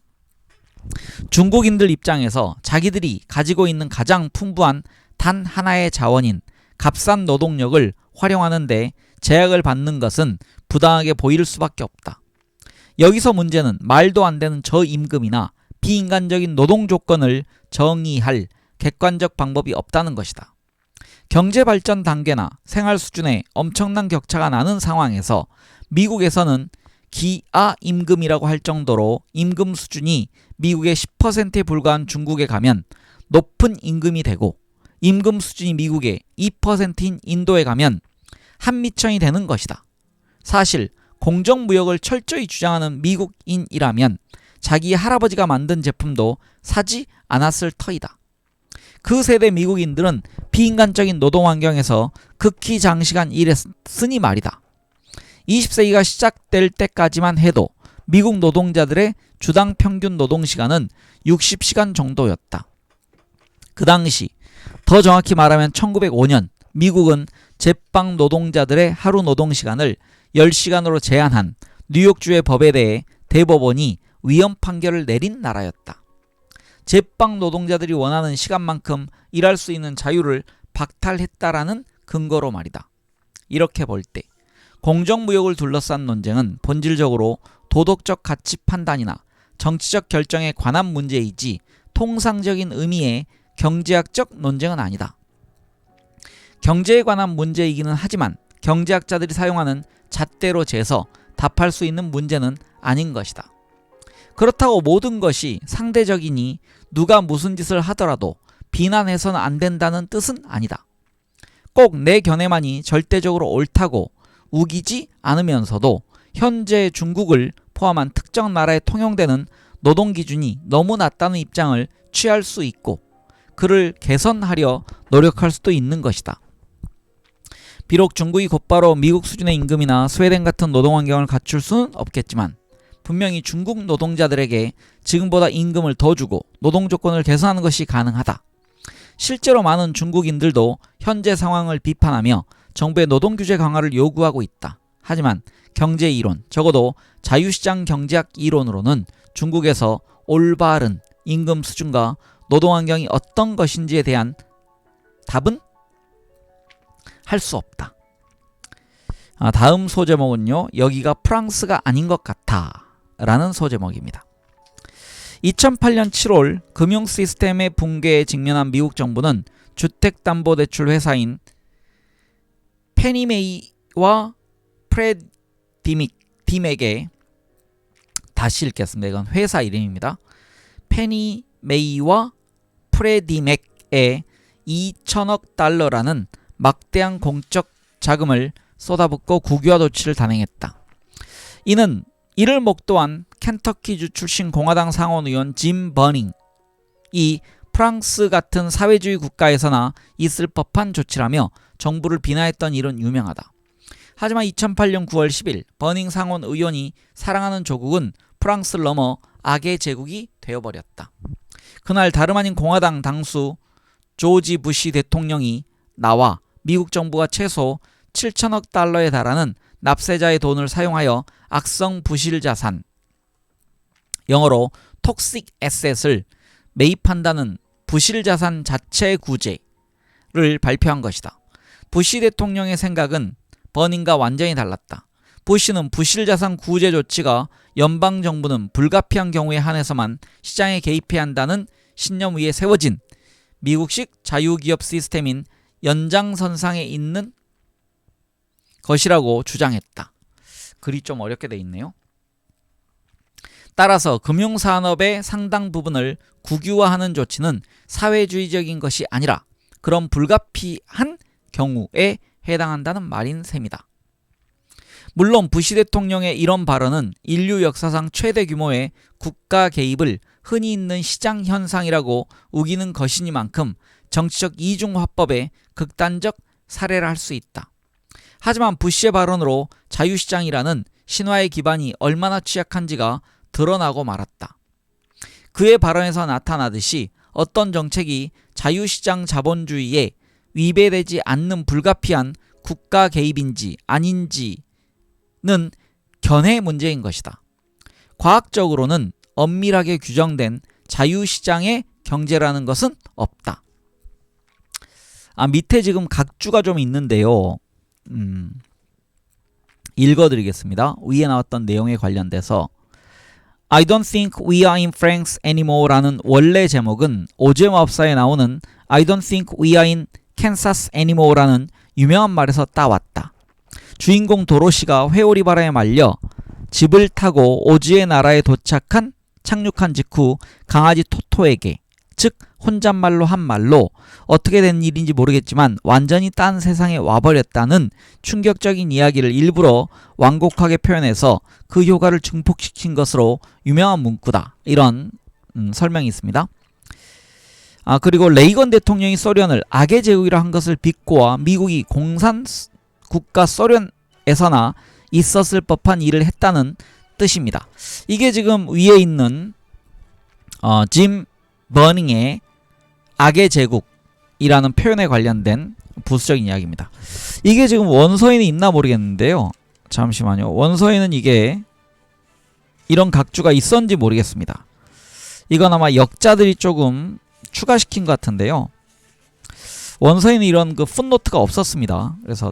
중국인들 입장에서 자기들이 가지고 있는 가장 풍부한 단 하나의 자원인 값싼 노동력을 활용하는 데 제약을 받는 것은 부당하게 보일 수밖에 없다. 여기서 문제는 말도 안 되는 저임금이나 비인간적인 노동 조건을 정의할 객관적 방법이 없다는 것이다. 경제발전 단계나 생활 수준에 엄청난 격차가 나는 상황에서 미국에서는 기아임금이라고 할 정도로 임금 수준이 미국의 10%에 불과한 중국에 가면 높은 임금이 되고, 임금 수준이 미국의 2%인 인도에 가면 한미천이 되는 것이다. 사실 공정무역을 철저히 주장하는 미국인이라면 자기 할아버지가 만든 제품도 사지 않았을 터이다. 그 세대 미국인들은 비인간적인 노동 환경에서 극히 장시간 일했으니 말이다. 20세기가 시작될 때까지만 해도 미국 노동자들의 주당 평균 노동시간은 60시간 정도였다. 그 당시, 더 정확히 말하면 1905년 미국은 제빵 노동자들의 하루 노동시간을 10시간으로 제한한 뉴욕주의 법에 대해 대법원이 위헌 판결을 내린 나라였다. 제빵 노동자들이 원하는 시간만큼 일할 수 있는 자유를 박탈했다라는 근거로 말이다. 이렇게 볼 때 공정무역을 둘러싼 논쟁은 본질적으로 도덕적 가치 판단이나 정치적 결정에 관한 문제이지 통상적인 의미의 경제학적 논쟁은 아니다. 경제에 관한 문제이기는 하지만 경제학자들이 사용하는 잣대로 재서 답할 수 있는 문제는 아닌 것이다. 그렇다고 모든 것이 상대적이니 누가 무슨 짓을 하더라도 비난해서는 안 된다는 뜻은 아니다. 꼭 내 견해만이 절대적으로 옳다고 우기지 않으면서도 현재 중국을 포함한 특정 나라에 통용되는 노동기준이 너무 낮다는 입장을 취할 수 있고, 그를 개선하려 노력할 수도 있는 것이다. 비록 중국이 곧바로 미국 수준의 임금이나 스웨덴 같은 노동 환경을 갖출 수는 없겠지만 분명히 중국 노동자들에게 지금보다 임금을 더 주고 노동 조건을 개선하는 것이 가능하다. 실제로 많은 중국인들도 현재 상황을 비판하며 정부의 노동 규제 강화를 요구하고 있다. 하지만 경제 이론, 적어도 자유시장 경제학 이론으로는 중국에서 올바른 임금 수준과 노동 환경이 어떤 것인지에 대한 답은 할 수 없다. 다음 소제목은요, 여기가 프랑스가 아닌 것 같아 라는 소제목입니다. 2008년 7월 금융 시스템의 붕괴에 직면한 미국 정부는 주택담보대출 회사인 페니메이와 프레디맥에, 다시 읽겠습니다. 이건 회사 이름입니다. 페니메이와 프레디맥에 2천억 달러라는 막대한 공적 자금을 쏟아붓고 국유화 조치를 단행했다. 이를 목도한 켄터키주 출신 공화당 상원의원 짐 버닝이 프랑스 같은 사회주의 국가에서나 있을 법한 조치라며 정부를 비난했던 일은 유명하다. 하지만 2008년 9월 10일 버닝 상원의원이 사랑하는 조국은 프랑스를 넘어 악의 제국이 되어버렸다. 그날 다름 아닌 공화당 당수 조지 부시 대통령이 나와 미국 정부가 최소 7천억 달러에 달하는 납세자의 돈을 사용하여 악성 부실 자산, 영어로 톡식 에셋을 매입한다는 부실 자산 자체 구제를 발표한 것이다. 부시 대통령의 생각은 버닝과 완전히 달랐다. 부시는 부실 자산 구제 조치가 연방정부는 불가피한 경우에 한해서만 시장에 개입해야 한다는 신념 위에 세워진 미국식 자유기업 시스템인 연장선상에 있는 것이라고 주장했다. 글이 좀 어렵게 돼 있네요. 따라서 금융산업의 상당 부분을 국유화하는 조치는 사회주의적인 것이 아니라 그런 불가피한 경우에 해당한다는 말인 셈이다. 물론 부시 대통령의 이런 발언은 인류 역사상 최대 규모의 국가 개입을 흔히 있는 시장 현상이라고 우기는 것이니만큼 정치적 이중화법의 극단적 사례라 할 수 있다. 하지만 부시의 발언으로 자유시장이라는 신화의 기반이 얼마나 취약한지가 드러나고 말았다. 그의 발언에서 나타나듯이 어떤 정책이 자유시장 자본주의에 위배되지 않는 불가피한 국가 개입인지 아닌지는 견해 문제인 것이다. 과학적으로는 엄밀하게 규정된 자유시장의 경제라는 것은 없다. 밑에 지금 각주가 좀 있는데요. 읽어드리겠습니다. 위에 나왔던 내용에 관련돼서 I don't think we are in France anymore 라는 원래 제목은 오즈마법사에 나오는 I don't think we are in Kansas anymore 라는 유명한 말에서 따왔다. 주인공 도로시가 회오리 바람에 말려 집을 타고 오즈의 나라에 착륙한 직후 강아지 토토에게, 즉 혼잣말로 한 말로 어떻게 된 일인지 모르겠지만 완전히 딴 세상에 와버렸다는 충격적인 이야기를 일부러 완곡하게 표현해서 그 효과를 증폭시킨 것으로 유명한 문구다. 이런 설명이 있습니다. 그리고 레이건 대통령이 소련을 악의 제국이라 한 것을 비꼬아 미국이 공산 국가 소련에서나 있었을 법한 일을 했다는 뜻입니다. 이게 지금 위에 있는 짐 버닝의 악의 제국이라는 표현에 관련된 부수적인 이야기입니다. 이게 지금 원서에는 있나 모르겠는데요. 잠시만요. 원서에는 이게 이런 각주가 있었는지 모르겠습니다. 이건 아마 역자들이 조금 추가시킨 것 같은데요. 원서에는 이런 그 풋노트가 없었습니다. 그래서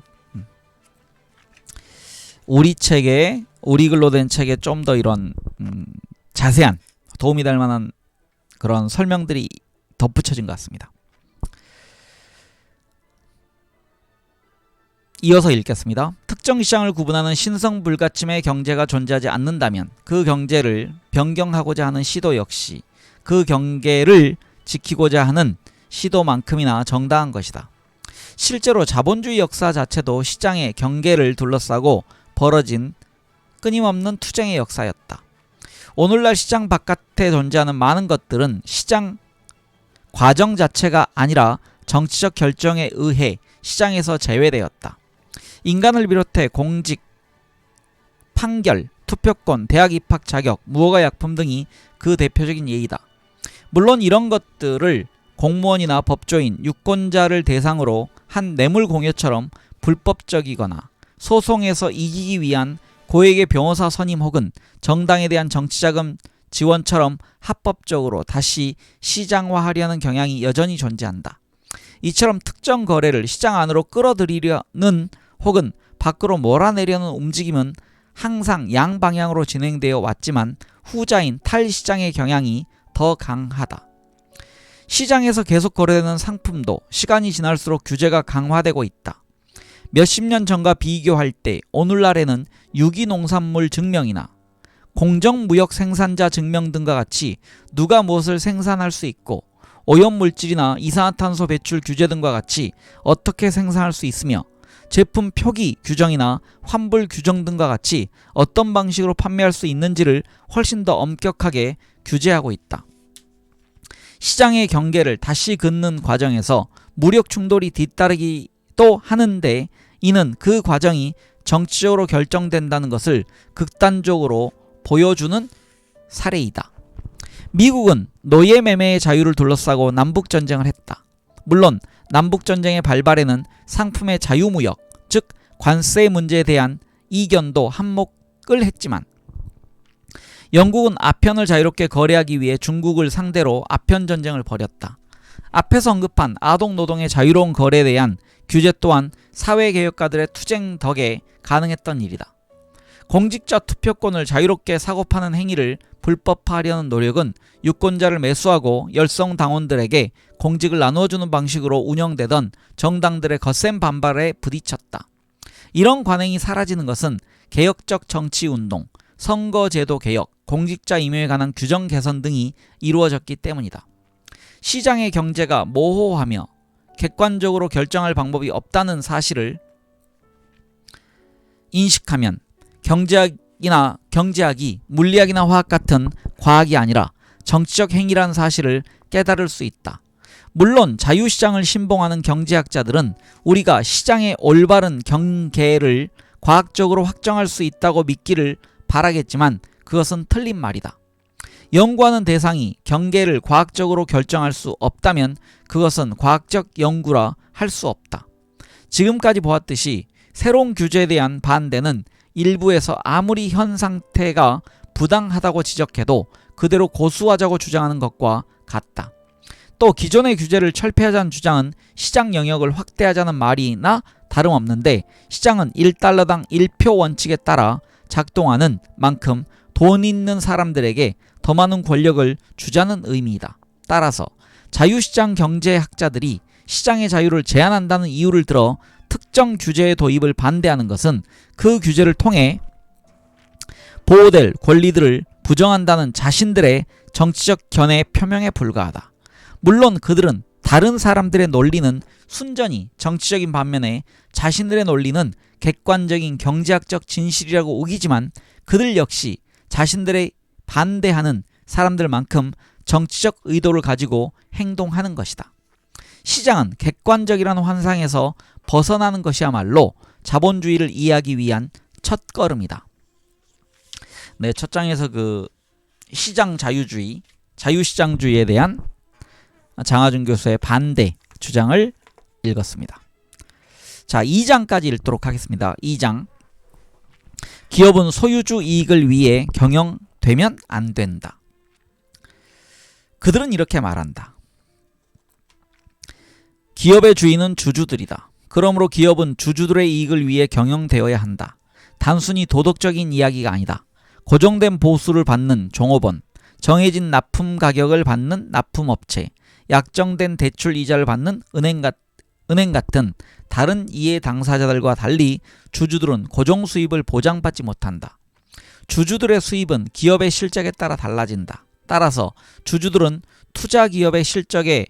우리 책에, 우리 글로 된 책에 좀 더 이런 자세한 도움이 될 만한 그런 설명들이 덧붙여진 것 같습니다. 이어서 읽겠습니다. 특정 시장을 구분하는 신성불가침의 경제가 존재하지 않는다면 그 경제를 변경하고자 하는 시도 역시 그 경계를 지키고자 하는 시도만큼이나 정당한 것이다. 실제로 자본주의 역사 자체도 시장의 경계를 둘러싸고 벌어진 끊임없는 투쟁의 역사였다. 오늘날 시장 바깥에 존재하는 많은 것들은 시장 과정 자체가 아니라 정치적 결정에 의해 시장에서 제외되었다. 인간을 비롯해 공직, 판결, 투표권, 대학 입학 자격, 무허가 약품 등이 그 대표적인 예이다. 물론 이런 것들을 공무원이나 법조인, 유권자를 대상으로 한 뇌물 공여처럼 불법적이거나 소송에서 이기기 위한 고액의 변호사 선임 혹은 정당에 대한 정치자금 지원처럼 합법적으로 다시 시장화하려는 경향이 여전히 존재한다. 이처럼 특정 거래를 시장 안으로 끌어들이려는 혹은 밖으로 몰아내려는 움직임은 항상 양방향으로 진행되어 왔지만 후자인 탈시장의 경향이 더 강하다. 시장에서 계속 거래되는 상품도 시간이 지날수록 규제가 강화되고 있다. 몇십 년 전과 비교할 때 오늘날에는 유기농산물 증명이나 공정무역 생산자 증명 등과 같이 누가 무엇을 생산할 수 있고 오염물질이나 이산화탄소 배출 규제 등과 같이 어떻게 생산할 수 있으며 제품 표기 규정이나 환불 규정 등과 같이 어떤 방식으로 판매할 수 있는지를 훨씬 더 엄격하게 규제하고 있다. 시장의 경계를 다시 긋는 과정에서 무력 충돌이 뒤따르기도 하는데 이는 그 과정이 정치적으로 결정된다는 것을 극단적으로 보여주는 사례이다. 미국은 노예 매매의 자유를 둘러싸고 남북전쟁을 했다. 물론 남북전쟁의 발발에는 상품의 자유무역, 즉 관세 문제에 대한 이견도 한몫을 했지만 영국은 아편을 자유롭게 거래하기 위해 중국을 상대로 아편 전쟁을 벌였다. 앞에서 언급한 아동노동의 자유로운 거래에 대한 규제 또한 사회개혁가들의 투쟁 덕에 가능했던 일이다. 공직자 투표권을 자유롭게 사고파는 행위를 불법화하려는 노력은 유권자를 매수하고 열성당원들에게 공직을 나누어주는 방식으로 운영되던 정당들의 거센 반발에 부딪혔다. 이런 관행이 사라지는 것은 개혁적 정치운동, 선거제도 개혁, 공직자 임용에 관한 규정 개선 등이 이루어졌기 때문이다. 시장의 경제가 모호하며 객관적으로 결정할 방법이 없다는 사실을 인식하면 경제학이 물리학이나 화학 같은 과학이 아니라 정치적 행위라는 사실을 깨달을 수 있다. 물론 자유시장을 신봉하는 경제학자들은 우리가 시장의 올바른 경계를 과학적으로 확정할 수 있다고 믿기를 바라겠지만 그것은 틀린 말이다. 연구하는 대상이 경계를 과학적으로 결정할 수 없다면 그것은 과학적 연구라 할 수 없다. 지금까지 보았듯이 새로운 규제에 대한 반대는 일부에서 아무리 현 상태가 부당하다고 지적해도 그대로 고수하자고 주장하는 것과 같다. 또 기존의 규제를 철폐하자는 주장은 시장 영역을 확대하자는 말이나 다름없는데, 시장은 1달러당 1표 원칙에 따라 작동하는 만큼 돈 있는 사람들에게 더 많은 권력을 주자는 의미이다. 따라서 자유시장 경제학자들이 시장의 자유를 제한한다는 이유를 들어 특정 규제의 도입을 반대하는 것은 그 규제를 통해 보호될 권리들을 부정한다는 자신들의 정치적 견해 표명에 불과하다. 물론 그들은 다른 사람들의 논리는 순전히 정치적인 반면에 자신들의 논리는 객관적인 경제학적 진실이라고 우기지만, 그들 역시 자신들의 반대하는 사람들만큼 정치적 의도를 가지고 행동하는 것이다. 시장은 객관적이라는 환상에서 벗어나는 것이야말로 자본주의를 이해하기 위한 첫걸음이다. 네, 첫 장에서 그 시장 자유주의, 자유시장주의에 대한 장하준 교수의 반대 주장을 읽었습니다. 자, 2장까지 읽도록 하겠습니다. 2장. 기업은 소유주 이익을 위해 경영되면 안 된다. 그들은 이렇게 말한다. 기업의 주인은 주주들이다. 그러므로 기업은 주주들의 이익을 위해 경영되어야 한다. 단순히 도덕적인 이야기가 아니다. 고정된 보수를 받는 종업원, 정해진 납품 가격을 받는 납품업체, 약정된 대출 이자를 받는 은행 같은 다른 이해 당사자들과 달리 주주들은 고정 수입을 보장받지 못한다. 주주들의 수입은 기업의 실적에 따라 달라진다. 따라서 주주들은 투자 기업의 실적에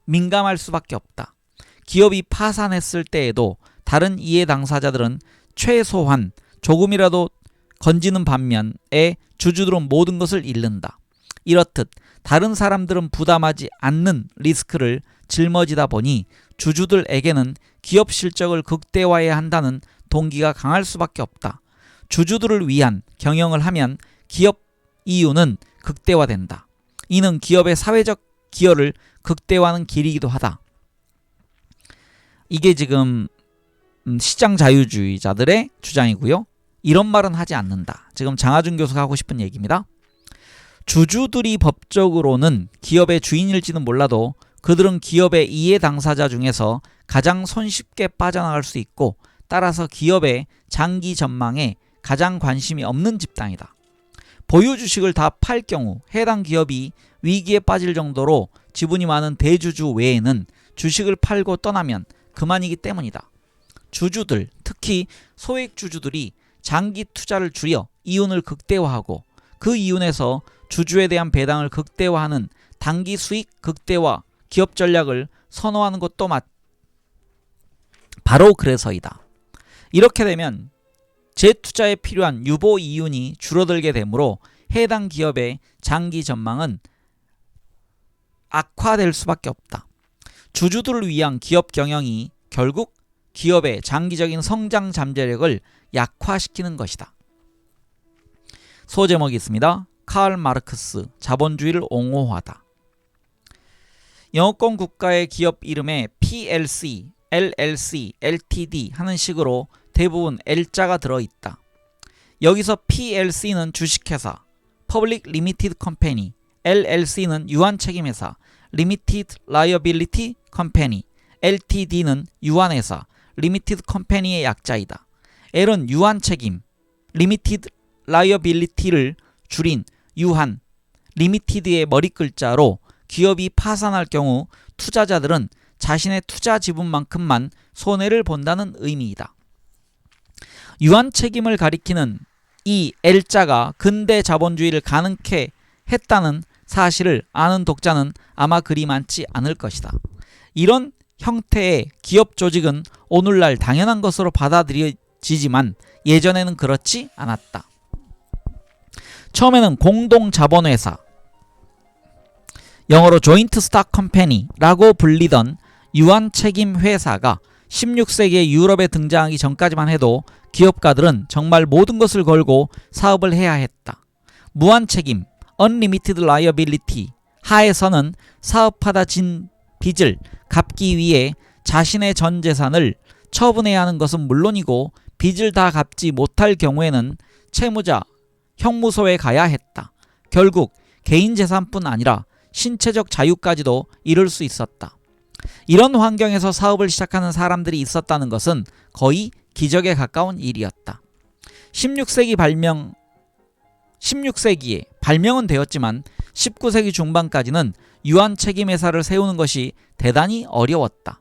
민감할 수밖에 없다. 기업이 파산했을 때에도 다른 이해 당사자들은 최소한 조금이라도 건지는 반면에 주주들은 모든 것을 잃는다. 이렇듯 다른 사람들은 부담하지 않는 리스크를 짊어지다 보니 주주들에게는 기업 실적을 극대화해야 한다는 동기가 강할 수밖에 없다. 주주들을 위한 경영을 하면 기업 이윤은 극대화된다. 이는 기업의 사회적 기여를 극대화하는 길이기도 하다. 이게 지금 시장 자유주의자들의 주장이고요. 이런 말은 하지 않는다. 지금 장하준 교수가 하고 싶은 얘기입니다. 주주들이 법적으로는 기업의 주인일지는 몰라도 그들은 기업의 이해 당사자 중에서 가장 손쉽게 빠져나갈 수 있고, 따라서 기업의 장기 전망에 가장 관심이 없는 집단이다. 보유 주식을 다 팔 경우 해당 기업이 위기에 빠질 정도로 지분이 많은 대주주 외에는 주식을 팔고 떠나면 그만이기 때문이다. 주주들, 특히 소액 주주들이 장기 투자를 줄여 이윤을 극대화하고 그 이윤에서 주주에 대한 배당을 극대화하는 단기 수익 극대화 기업 전략을 선호하는 것도 바로 그래서이다. 이렇게 되면 재투자에 필요한 유보 이윤이 줄어들게 되므로 해당 기업의 장기 전망은 악화될 수밖에 없다. 주주들을 위한 기업 경영이 결국 기업의 장기적인 성장 잠재력을 약화시키는 것이다. 소제목이 있습니다. 칼 마르크스, 자본주의를 옹호하다. 영어권 국가의 기업 이름에 PLC, LLC, LTD 하는 식으로 대부분 L자가 들어있다. 여기서 PLC는 주식회사, Public Limited Company, LLC는 유한책임회사, Limited Liability Company, LTD는 유한회사, Limited Company의 약자이다. L은 유한책임, Limited Liability를 줄인 유한, Limited의 머리글자로 기업이 파산할 경우 투자자들은 자신의 투자 지분만큼만 손해를 본다는 의미이다. 유한책임을 가리키는 이 L자가 근대 자본주의를 가능케 했다는 사실을 아는 독자는 아마 그리 많지 않을 것이다. 이런 형태의 기업 조직은 오늘날 당연한 것으로 받아들여지지만 예전에는 그렇지 않았다. 처음에는 공동자본회사, 영어로 조인트 스탁 컴퍼니라고 불리던 유한책임 회사가 16세기에 유럽에 등장하기 전까지만 해도 기업가들은 정말 모든 것을 걸고 사업을 해야 했다. 무한책임, Unlimited Liability 하에서는 사업하다 진 빚을 갚기 위해 자신의 전 재산을 처분해야 하는 것은 물론이고 빚을 다 갚지 못할 경우에는 채무자, 형무소에 가야 했다. 결국 개인 재산뿐 아니라 신체적 자유까지도 잃을 수 있었다. 이런 환경에서 사업을 시작하는 사람들이 있었다는 것은 거의 기적에 가까운 일이었다. 16세기에 발명은 되었지만 19세기 중반까지는 유한 책임 회사를 세우는 것이 대단히 어려웠다.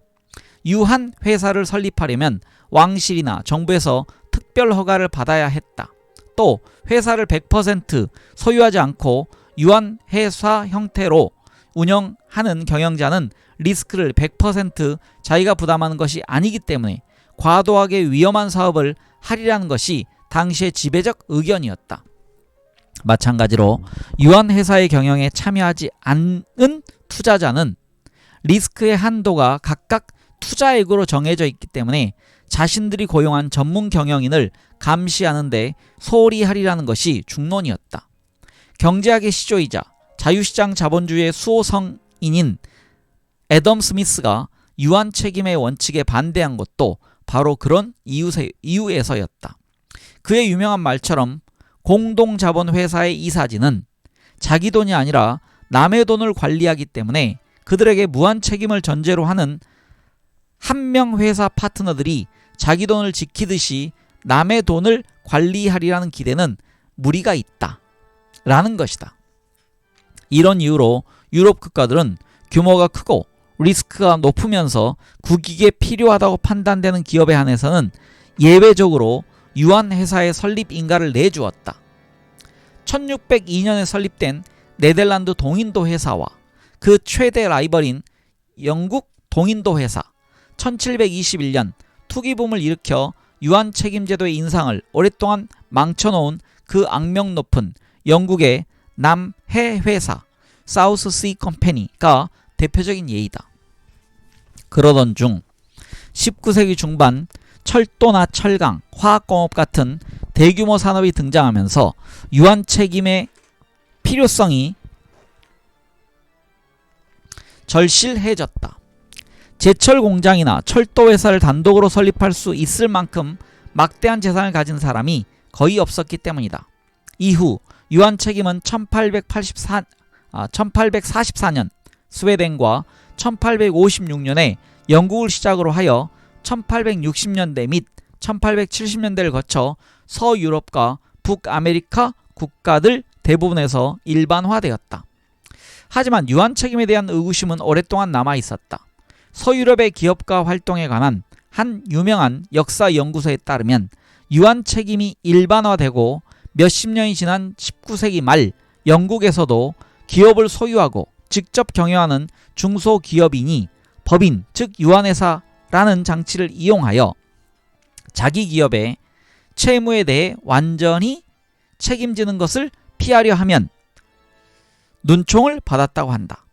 유한 회사를 설립하려면 왕실이나 정부에서 특별 허가를 받아야 했다. 또 회사를 100% 소유하지 않고 유한 회사 형태로 운영하는 경영자는 리스크를 100% 자기가 부담하는 것이 아니기 때문에 과도하게 위험한 사업을 하리라는 것이 당시의 지배적 의견이었다. 마찬가지로 유한 회사의 경영에 참여하지 않은 투자자는 리스크의 한도가 각각 투자액으로 정해져 있기 때문에 자신들이 고용한 전문 경영인을 감시하는 데 소홀히 하리라는 것이 중론이었다. 경제학의 시조이자 자유시장 자본주의의 수호성인인 애덤 스미스가 유한 책임의 원칙에 반대한 것도 바로 그런 이유에서였다. 그의 유명한 말처럼 공동자본회사의 이사진은 자기 돈이 아니라 남의 돈을 관리하기 때문에 그들에게 무한 책임을 전제로 하는 한 명 회사 파트너들이 자기 돈을 지키듯이 남의 돈을 관리하리라는 기대는 무리가 있다 라는 것이다. 이런 이유로 유럽 국가들은 규모가 크고 리스크가 높으면서 국익에 필요하다고 판단되는 기업에 한해서는 예외적으로 유한 회사의 설립 인가를 내주었다. 1602년에 설립된 네덜란드 동인도 회사와 그 최대 라이벌인 영국 동인도 회사, 1721년 투기붐을 일으켜 유한 책임제도의 인상을 오랫동안 망쳐놓은 그 악명 높은 영국의 남해 회사 사우스 씨 컴퍼니가 대표적인 예이다. 그러던 중 19세기 중반 철도나 철강, 화학공업 같은 대규모 산업이 등장하면서 유한 책임의 필요성이 절실해졌다. 제철 공장이나 철도 회사를 단독으로 설립할 수 있을 만큼 막대한 재산을 가진 사람이 거의 없었기 때문이다. 이후 유한 책임은 1844년 스웨덴과 1856년에 영국을 시작으로 하여 1860년대 및 1870년대를 거쳐 서유럽과 북아메리카 국가들 대부분에서 일반화되었다. 하지만 유한 책임에 대한 의구심은 오랫동안 남아있었다. 서유럽의 기업가 활동에 관한 한 유명한 역사 연구소에 따르면 유한 책임이 일반화되고 몇십 년이 지난 19세기 말 영국에서도 기업을 소유하고 직접 경영하는 중소기업인이 법인, 즉 유한회사라는 장치를 이용하여 자기 기업의 채무에 대해 완전히 책임지는 것을 피하려 하면 눈총을 받았다고 한다.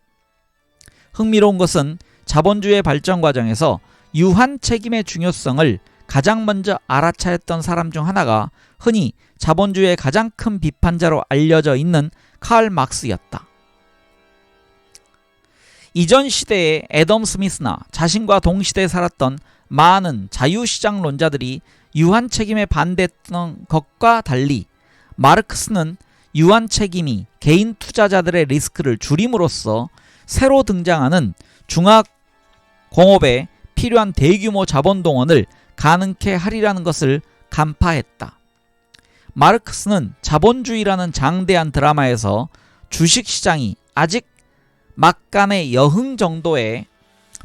흥미로운 것은 자본주의의 발전 과정에서 유한 책임의 중요성을 가장 먼저 알아차렸던 사람 중 하나가 흔히 자본주의의 가장 큰 비판자로 알려져 있는 칼 막스였다. 이전 시대의 애덤 스미스나 자신과 동시대에 살았던 많은 자유시장론자들이 유한 책임에 반대했던 것과 달리 마르크스는 유한 책임이 개인 투자자들의 리스크를 줄임으로써 새로 등장하는 중화공업에 필요한 대규모 자본 동원을 가능케 하리라는 것을 간파했다. 마르크스는 자본주의라는 장대한 드라마에서 주식시장이 아직 막간의 여흥 정도에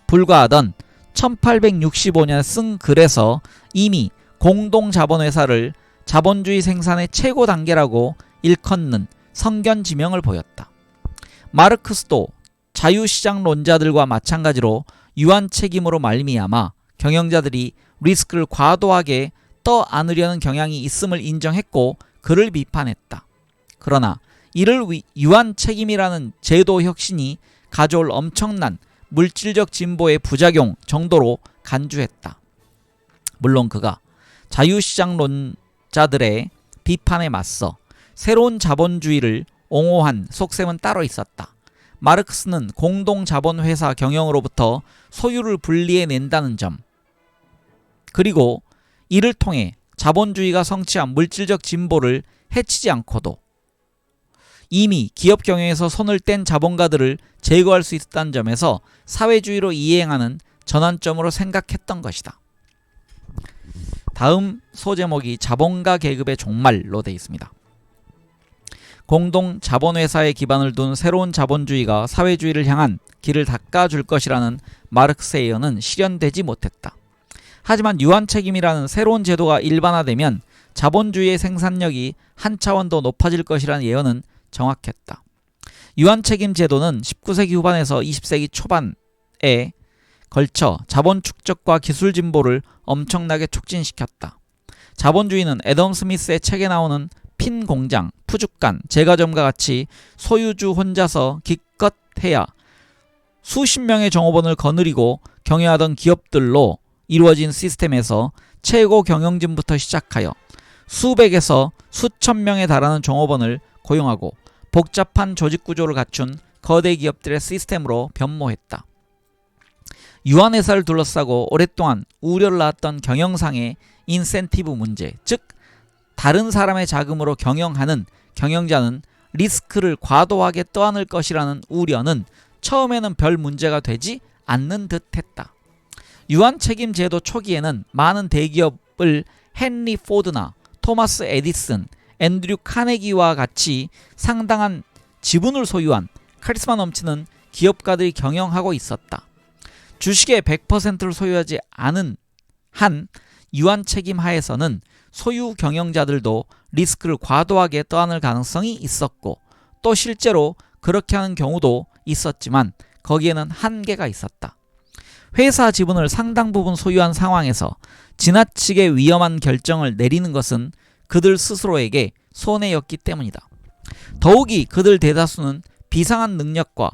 불과하던 1865년에 쓴 글에서 이미 공동자본회사를 자본주의 생산의 최고 단계라고 일컫는 성견지명을 보였다. 마르크스도 자유시장론자들과 마찬가지로 유한 책임으로 말미암아 경영자들이 리스크를 과도하게 떠안으려는 경향이 있음을 인정했고 그를 비판했다. 그러나 이를 유한 책임이라는 제도 혁신이 가져올 엄청난 물질적 진보의 부작용 정도로 간주했다. 물론 그가 자유시장론자들의 비판에 맞서 새로운 자본주의를 옹호한 속셈은 따로 있었다. 마르크스는 공동자본회사 경영으로부터 소유를 분리해낸다는 점, 그리고 이를 통해 자본주의가 성취한 물질적 진보를 해치지 않고도 이미 기업 경영에서 손을 뗀 자본가들을 제거할 수 있다는 점에서 사회주의로 이행하는 전환점으로 생각했던 것이다. 다음 소제목이 자본가 계급의 종말로 되어 있습니다. 공동 자본회사에 기반을 둔 새로운 자본주의가 사회주의를 향한 길을 닦아줄 것이라는 마르크스의 예언은 실현되지 못했다. 하지만 유한책임이라는 새로운 제도가 일반화되면 자본주의의 생산력이 한 차원 더 높아질 것이라는 예언은 정확했다. 유한책임 제도는 19세기 후반에서 20세기 초반에 걸쳐 자본 축적과 기술 진보를 엄청나게 촉진시켰다. 자본주의는 애덤 스미스의 책에 나오는 핀 공장, 푸주간, 제과점과 같이 소유주 혼자서 기껏 해야 수십 명의 종업원을 거느리고 경영하던 기업들로 이루어진 시스템에서 최고 경영진부터 시작하여 수백에서 수천 명에 달하는 종업원을 고용하고 복잡한 조직구조를 갖춘 거대 기업들의 시스템으로 변모했다. 유한회사를 둘러싸고 오랫동안 우려를 낳았던 경영상의 인센티브 문제, 즉 다른 사람의 자금으로 경영하는 경영자는 리스크를 과도하게 떠안을 것이라는 우려는 처음에는 별 문제가 되지 않는 듯했다. 유한책임 제도 초기에는 많은 대기업을 헨리 포드나 토마스 에디슨, 앤드류 카네기와 같이 상당한 지분을 소유한 카리스마 넘치는 기업가들이 경영하고 있었다. 주식의 100%를 소유하지 않은 한 유한책임 하에서는 소유 경영자들도 리스크를 과도하게 떠안을 가능성이 있었고 또 실제로 그렇게 하는 경우도 있었지만 거기에는 한계가 있었다. 회사 지분을 상당 부분 소유한 상황에서 지나치게 위험한 결정을 내리는 것은 그들 스스로에게 손해였기 때문이다. 더욱이 그들 대다수는 비상한 능력과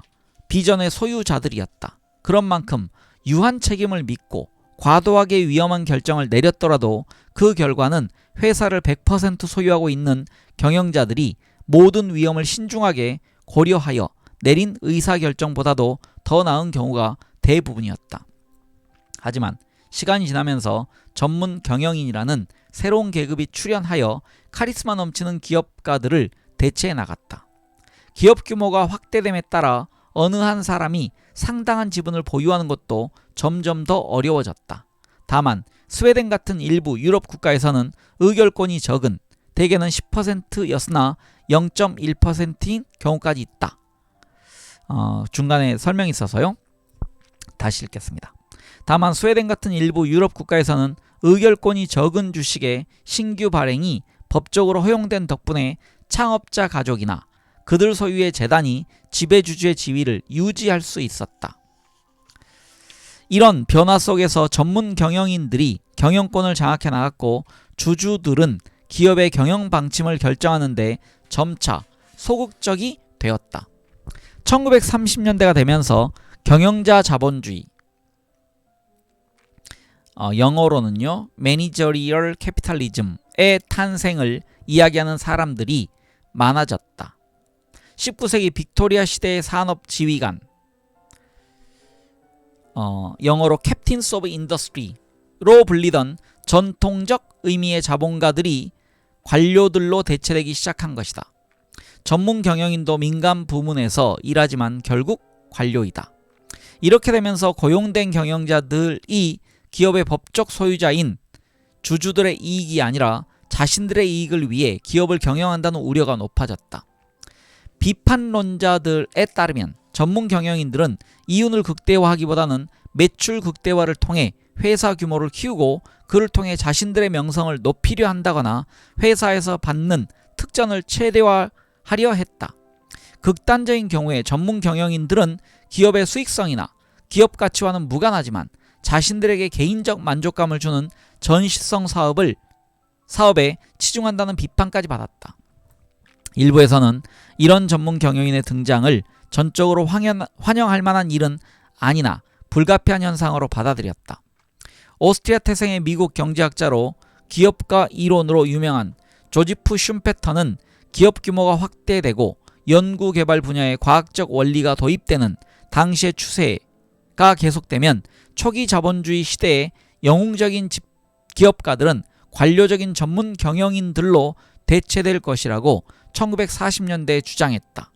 비전의 소유자들이었다. 그런 만큼 유한 책임을 믿고 과도하게 위험한 결정을 내렸더라도 그 결과는 회사를 100% 소유하고 있는 경영자들이 모든 위험을 신중하게 고려하여 내린 의사결정보다도 더 나은 경우가 대부분이었다. 하지만 시간이 지나면서 전문 경영인이라는 새로운 계급이 출현하여 카리스마 넘치는 기업가들을 대체해 나갔다. 기업 규모가 확대됨에 따라 어느 한 사람이 상당한 지분을 보유하는 것도 점점 더 어려워졌다. 다만 스웨덴 같은 일부 유럽 국가에서는 의결권이 적은 대개는 10%였으나 0.1%인 경우까지 있다. 중간에 설명이 있어서요. 다시 읽겠습니다. 다만 스웨덴 같은 일부 유럽 국가에서는 의결권이 적은 주식의 신규 발행이 법적으로 허용된 덕분에 창업자 가족이나 그들 소유의 재단이 지배주주의 지위를 유지할 수 있었다. 이런 변화 속에서 전문 경영인들이 경영권을 장악해 나갔고 주주들은 기업의 경영 방침을 결정하는 데 점차 소극적이 되었다. 1930년대가 되면서 경영자 자본주의, 영어로는요 매니저리얼 캐피탈리즘의 탄생을 이야기하는 사람들이 많아졌다. 19세기 빅토리아 시대의 산업 지휘관, 영어로 캡틴스 오브 인더스트리로 불리던 전통적 의미의 자본가들이 관료들로 대체되기 시작한 것이다. 전문 경영인도 민간 부문에서 일하지만 결국 관료이다. 이렇게 되면서 고용된 경영자들이 기업의 법적 소유자인 주주들의 이익이 아니라 자신들의 이익을 위해 기업을 경영한다는 우려가 높아졌다. 비판론자들에 따르면 전문 경영인들은 이윤을 극대화하기보다는 매출 극대화를 통해 회사 규모를 키우고 그를 통해 자신들의 명성을 높이려 한다거나 회사에서 받는 특전을 최대화하려 했다. 극단적인 경우에 전문 경영인들은 기업의 수익성이나 기업 가치와는 무관하지만 자신들에게 개인적 만족감을 주는 전시성 사업에 치중한다는 비판까지 받았다. 일부에서는 이런 전문 경영인의 등장을 전적으로 환영할 만한 일은 아니나 불가피한 현상으로 받아들였다. 오스트리아 태생의 미국 경제학자로 기업가 이론으로 유명한 조지프 슌페터는 기업 규모가 확대되고 연구개발 분야에 과학적 원리가 도입되는 당시의 추세가 계속되면 초기 자본주의 시대의 영웅적인 기업가들은 관료적인 전문 경영인들로 대체될 것이라고 1940년대에 주장했다.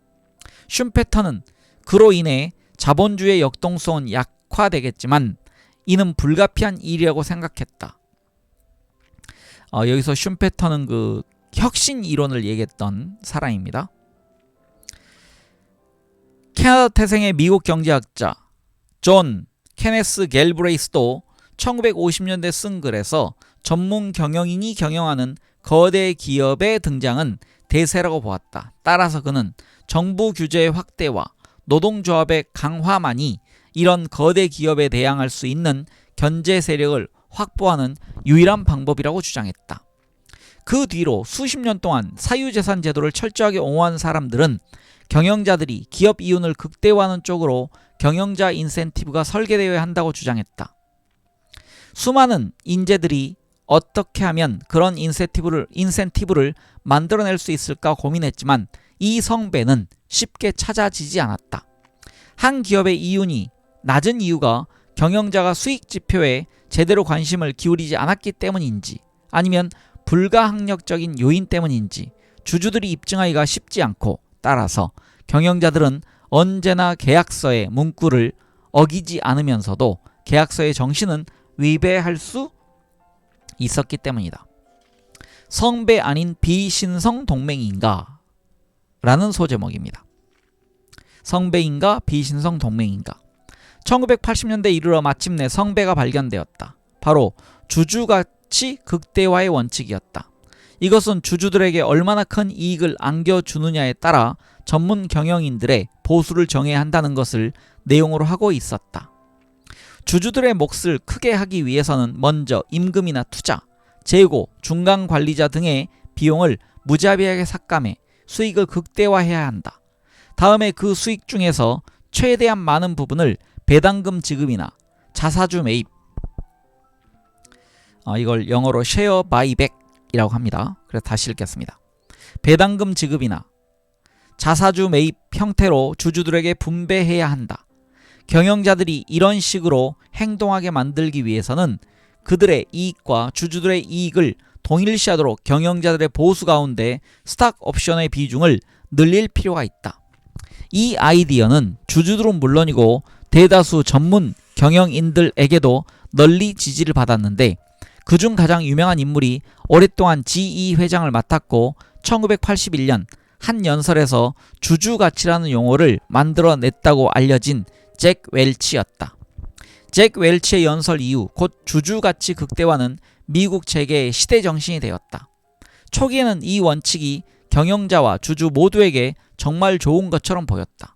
슌페터는 그로 인해 자본주의의 역동성은 약화되겠지만 이는 불가피한 일이라고 생각했다. 여기서 슌페터는 그 혁신 이론을 얘기했던 사람입니다. 캐나다 태생의 미국 경제학자 존 케네스 갤브레이스도 1950년대 쓴 글에서 전문 경영인이 경영하는 거대 기업의 등장은 대세라고 보았다. 따라서 그는 정부 규제의 확대와 노동조합의 강화만이 이런 거대 기업에 대항할 수 있는 견제 세력을 확보하는 유일한 방법이라고 주장했다. 그 뒤로 수십 년 동안 사유재산 제도를 철저하게 옹호한 사람들은 경영자들이 기업 이윤을 극대화하는 쪽으로 경영자 인센티브가 설계되어야 한다고 주장했다. 수많은 인재들이 어떻게 하면 그런 인센티브를 만들어낼 수 있을까 고민했지만 이 성배는 쉽게 찾아지지 않았다. 한 기업의 이윤이 낮은 이유가 경영자가 수익 지표에 제대로 관심을 기울이지 않았기 때문인지 아니면 불가항력적인 요인 때문인지 주주들이 입증하기가 쉽지 않고, 따라서 경영자들은 언제나 계약서의 문구를 어기지 않으면서도 계약서의 정신은 위배할 수 있었기 때문이다. 성배 아닌 비신성 동맹인가? 라는 소제목입니다. 성배인가 비신성 동맹인가? 1980년대 이르러 마침내 성배가 발견되었다. 바로 주주가치 극대화의 원칙이었다. 이것은 주주들에게 얼마나 큰 이익을 안겨주느냐에 따라 전문 경영인들의 보수를 정해야 한다는 것을 내용으로 하고 있었다. 주주들의 몫을 크게 하기 위해서는 먼저 임금이나 투자, 재고, 중간관리자 등의 비용을 무자비하게 삭감해 수익을 극대화해야 한다. 다음에 그 수익 중에서 최대한 많은 부분을 배당금 지급이나 자사주 매입, 이걸 영어로 쉐어 바이백이라고 합니다. 그래서 다시 읽겠습니다. 배당금 지급이나 자사주 매입 형태로 주주들에게 분배해야 한다. 경영자들이 이런 식으로 행동하게 만들기 위해서는 그들의 이익과 주주들의 이익을 동일시하도록 경영자들의 보수 가운데 스탁 옵션의 비중을 늘릴 필요가 있다. 이 아이디어는 주주들은 물론이고 대다수 전문 경영인들에게도 널리 지지를 받았는데, 그중 가장 유명한 인물이 오랫동안 GE 회장을 맡았고 1981년 한 연설에서 주주가치라는 용어를 만들어냈다고 알려진 잭 웰치였다. 잭 웰치의 연설 이후 곧 주주가치 극대화는 미국 재계의 시대정신이 되었다. 초기에는 이 원칙이 경영자와 주주 모두에게 정말 좋은 것처럼 보였다.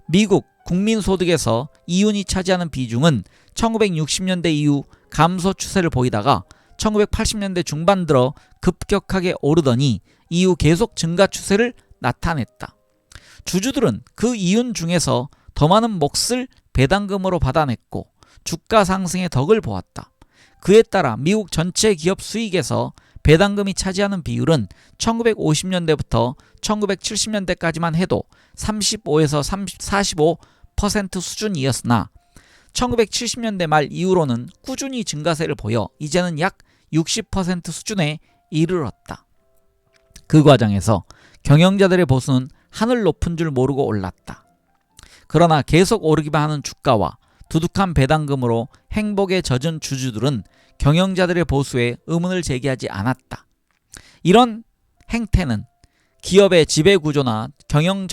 미국 국민소득에서 이윤이 차지하는 비중은 1960년대 이후 감소 추세를 보이다가 1980년대 중반 들어 급격하게 오르더니 이후 계속 증가 추세를 나타냈다. 주주들은 그 이윤 중에서 더 많은 몫을 배당금으로 받아냈고 주가 상승의 덕을 보았다. 그에 따라 미국 전체 기업 수익에서 배당금이 차지하는 비율은 1950년대부터 1970년대까지만 해도 35에서 45% 수준이었으나 1970년대 말 이후로는 꾸준히 증가세를 보여 이제는 약 60% 수준에 이르렀다. 그 과정에서 경영자들의 보수는 하늘 높은 줄 모르고 올랐다. 그러나 계속 오르기만 하는 주가와 두둑한 배당금으로 행복에 젖은 주주들은 경영자들의 보수에 의문을 제기하지 않았다. 이런 행태는 기업의 지배구조나 경영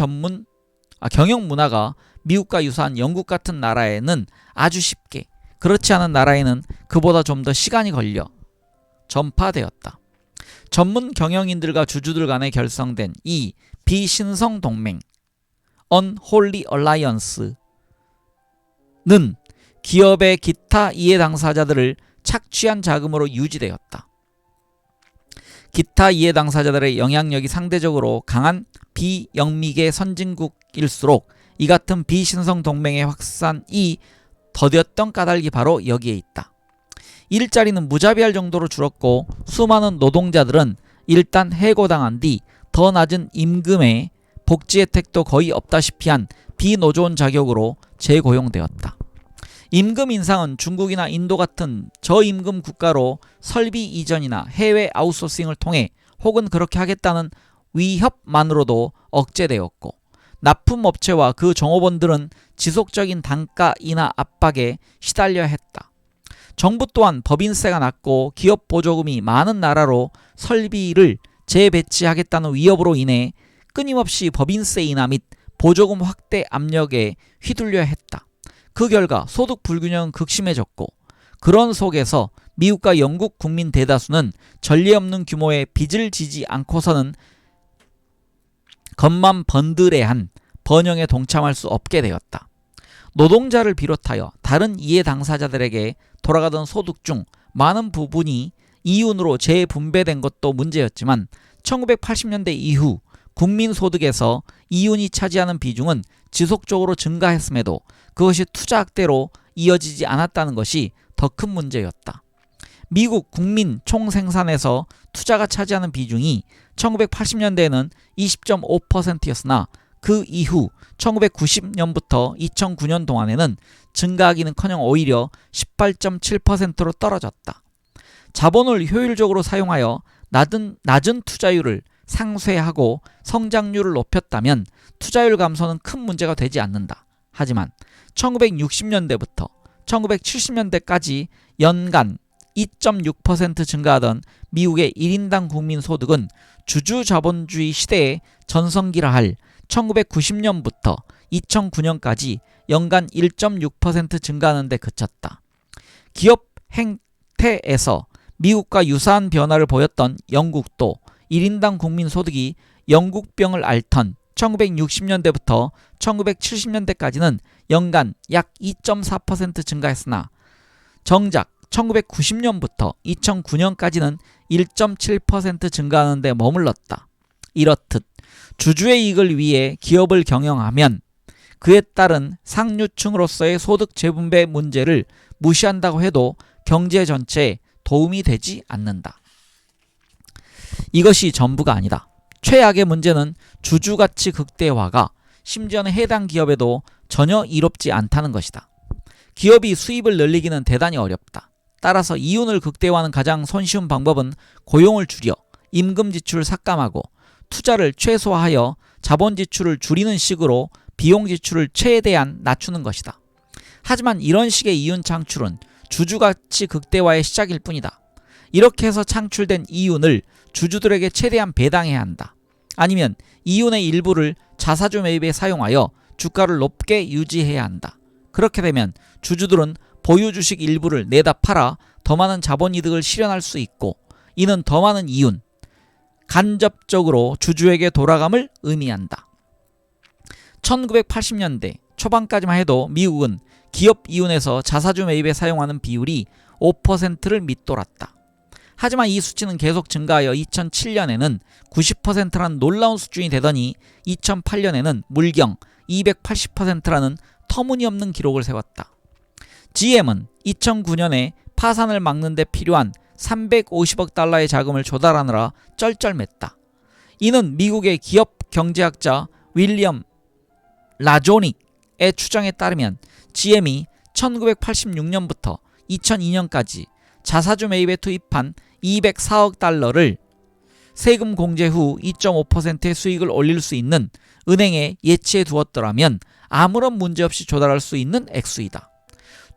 문화가 미국과 유사한 영국 같은 나라에는 아주 쉽게, 그렇지 않은 나라에는 그보다 좀 더 시간이 걸려 전파되었다. 전문 경영인들과 주주들 간에 결성된 이 비신성 동맹 Unholy Alliance는 기업의 기타 이해 당사자들을 착취한 자금으로 유지되었다. 기타 이해 당사자들의 영향력이 상대적으로 강한 비영미계 선진국일수록 이 같은 비신성 동맹의 확산이 더뎠던 까닭이 바로 여기에 있다. 일자리는 무자비할 정도로 줄었고 수많은 노동자들은 일단 해고당한 뒤 더 낮은 임금에 복지 혜택도 거의 없다시피 한 비노조원 자격으로 재고용되었다. 임금 인상은 중국이나 인도 같은 저임금 국가로 설비 이전이나 해외 아웃소싱을 통해 혹은 그렇게 하겠다는 위협만으로도 억제되었고, 납품업체와 그 종업원들은 지속적인 단가 인하 압박에 시달려야 했다. 정부 또한 법인세가 낮고 기업 보조금이 많은 나라로 설비를 재배치하겠다는 위협으로 인해 끊임없이 법인세 인하 및 보조금 확대 압력에 휘둘려야 했다. 그 결과 소득 불균형은 극심해졌고, 그런 속에서 미국과 영국 국민 대다수는 전례 없는 규모의 빚을 지지 않고서는 겉만 번드레한 번영에 동참할 수 없게 되었다. 노동자를 비롯하여 다른 이해 당사자들에게 돌아가던 소득 중 많은 부분이 이윤으로 재분배된 것도 문제였지만 1980년대 이후 국민소득에서 이윤이 차지하는 비중은 지속적으로 증가했음에도 그것이 투자 확대로 이어지지 않았다는 것이 더 큰 문제였다. 미국 국민 총생산에서 투자가 차지하는 비중이 1980년대에는 20.5%였으나 그 이후 1990년부터 2009년 동안에는 증가하기는커녕 오히려 18.7%로 떨어졌다. 자본을 효율적으로 사용하여 낮은 투자율을 상쇄하고 성장률을 높였다면 투자율 감소는 큰 문제가 되지 않는다. 하지만 1960년대부터 1970년대까지 연간 2.6% 증가하던 미국의 1인당 국민소득은 주주자본주의 시대의 전성기라 할 1990년부터 2009년까지 연간 1.6% 증가하는 데 그쳤다. 기업 행태에서 미국과 유사한 변화를 보였던 영국도 1인당 국민소득이 영국병을 앓던 1960년대부터 1970년대까지는 연간 약 2.4% 증가했으나 정작 1990년부터 2009년까지는 1.7% 증가하는 데 머물렀다. 이렇듯 주주의 이익을 위해 기업을 경영하면 그에 따른 상류층으로서의 소득 재분배 문제를 무시한다고 해도 경제 전체에 도움이 되지 않는다. 이것이 전부가 아니다. 최악의 문제는 주주가치 극대화가 심지어는 해당 기업에도 전혀 이롭지 않다는 것이다. 기업이 수입을 늘리기는 대단히 어렵다. 따라서 이윤을 극대화하는 가장 손쉬운 방법은 고용을 줄여 임금 지출을 삭감하고 투자를 최소화하여 자본 지출을 줄이는 식으로 비용 지출을 최대한 낮추는 것이다. 하지만 이런 식의 이윤 창출은 주주가치 극대화의 시작일 뿐이다. 이렇게 해서 창출된 이윤을 주주들에게 최대한 배당해야 한다. 아니면 이윤의 일부를 자사주 매입에 사용하여 주가를 높게 유지해야 한다. 그렇게 되면 주주들은 보유 주식 일부를 내다 팔아 더 많은 자본이득을 실현할 수 있고, 이는 더 많은 이윤, 간접적으로 주주에게 돌아감을 의미한다. 1980년대 초반까지만 해도 미국은 기업 이윤에서 자사주 매입에 사용하는 비율이 5%를 밑돌았다. 하지만 이 수치는 계속 증가하여 2007년에는 90%라는 놀라운 수준이 되더니 2008년에는 물경 280%라는 터무니없는 기록을 세웠다. GM은 2009년에 파산을 막는 데 필요한 350억 달러의 자금을 조달하느라 쩔쩔맸다. 이는 미국의 기업 경제학자 윌리엄 라조닉의 추정에 따르면 GM이 1986년부터 2002년까지 자사주 매입에 투입한 204억 달러를 세금 공제 후 2.5%의 수익을 올릴 수 있는 은행에 예치해 두었더라면 아무런 문제 없이 조달할 수 있는 액수이다.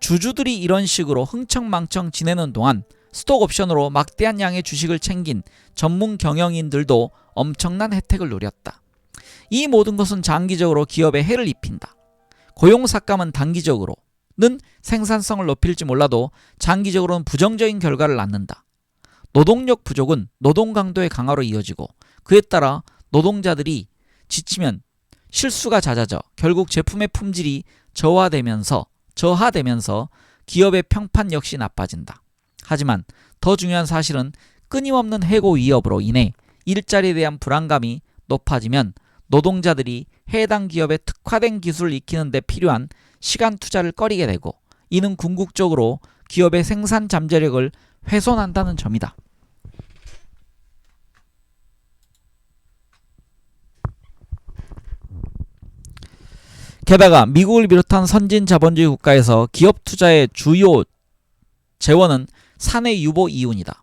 주주들이 이런 식으로 흥청망청 지내는 동안 스톡옵션으로 막대한 양의 주식을 챙긴 전문 경영인들도 엄청난 혜택을 누렸다. 이 모든 것은 장기적으로 기업에 해를 입힌다. 고용 삭감은 단기적으로는 생산성을 높일지 몰라도 장기적으로는 부정적인 결과를 낳는다. 노동력 부족은 노동 강도의 강화로 이어지고, 그에 따라 노동자들이 지치면 실수가 잦아져 결국 제품의 품질이 저하되면서 기업의 평판 역시 나빠진다. 하지만 더 중요한 사실은 끊임없는 해고 위협으로 인해 일자리에 대한 불안감이 높아지면 노동자들이 해당 기업의 특화된 기술을 익히는 데 필요한 시간 투자를 꺼리게 되고, 이는 궁극적으로 기업의 생산 잠재력을 훼손한다는 점이다. 게다가 미국을 비롯한 선진 자본주의 국가에서 기업 투자의 주요 재원은 사내 유보 이윤이다.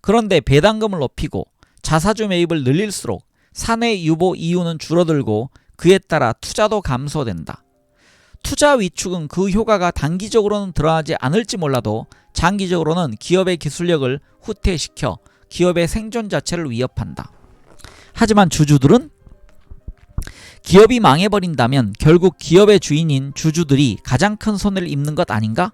그런데 배당금을 높이고 자사주 매입을 늘릴수록 사내 유보 이윤은 줄어들고 그에 따라 투자도 감소된다. 투자 위축은 그 효과가 단기적으로는 드러나지 않을지 몰라도 장기적으로는 기업의 기술력을 후퇴시켜 기업의 생존 자체를 위협한다. 하지만 주주들은 기업이 망해버린다면 결국 기업의 주인인 주주들이 가장 큰 손해를 입는 것 아닌가?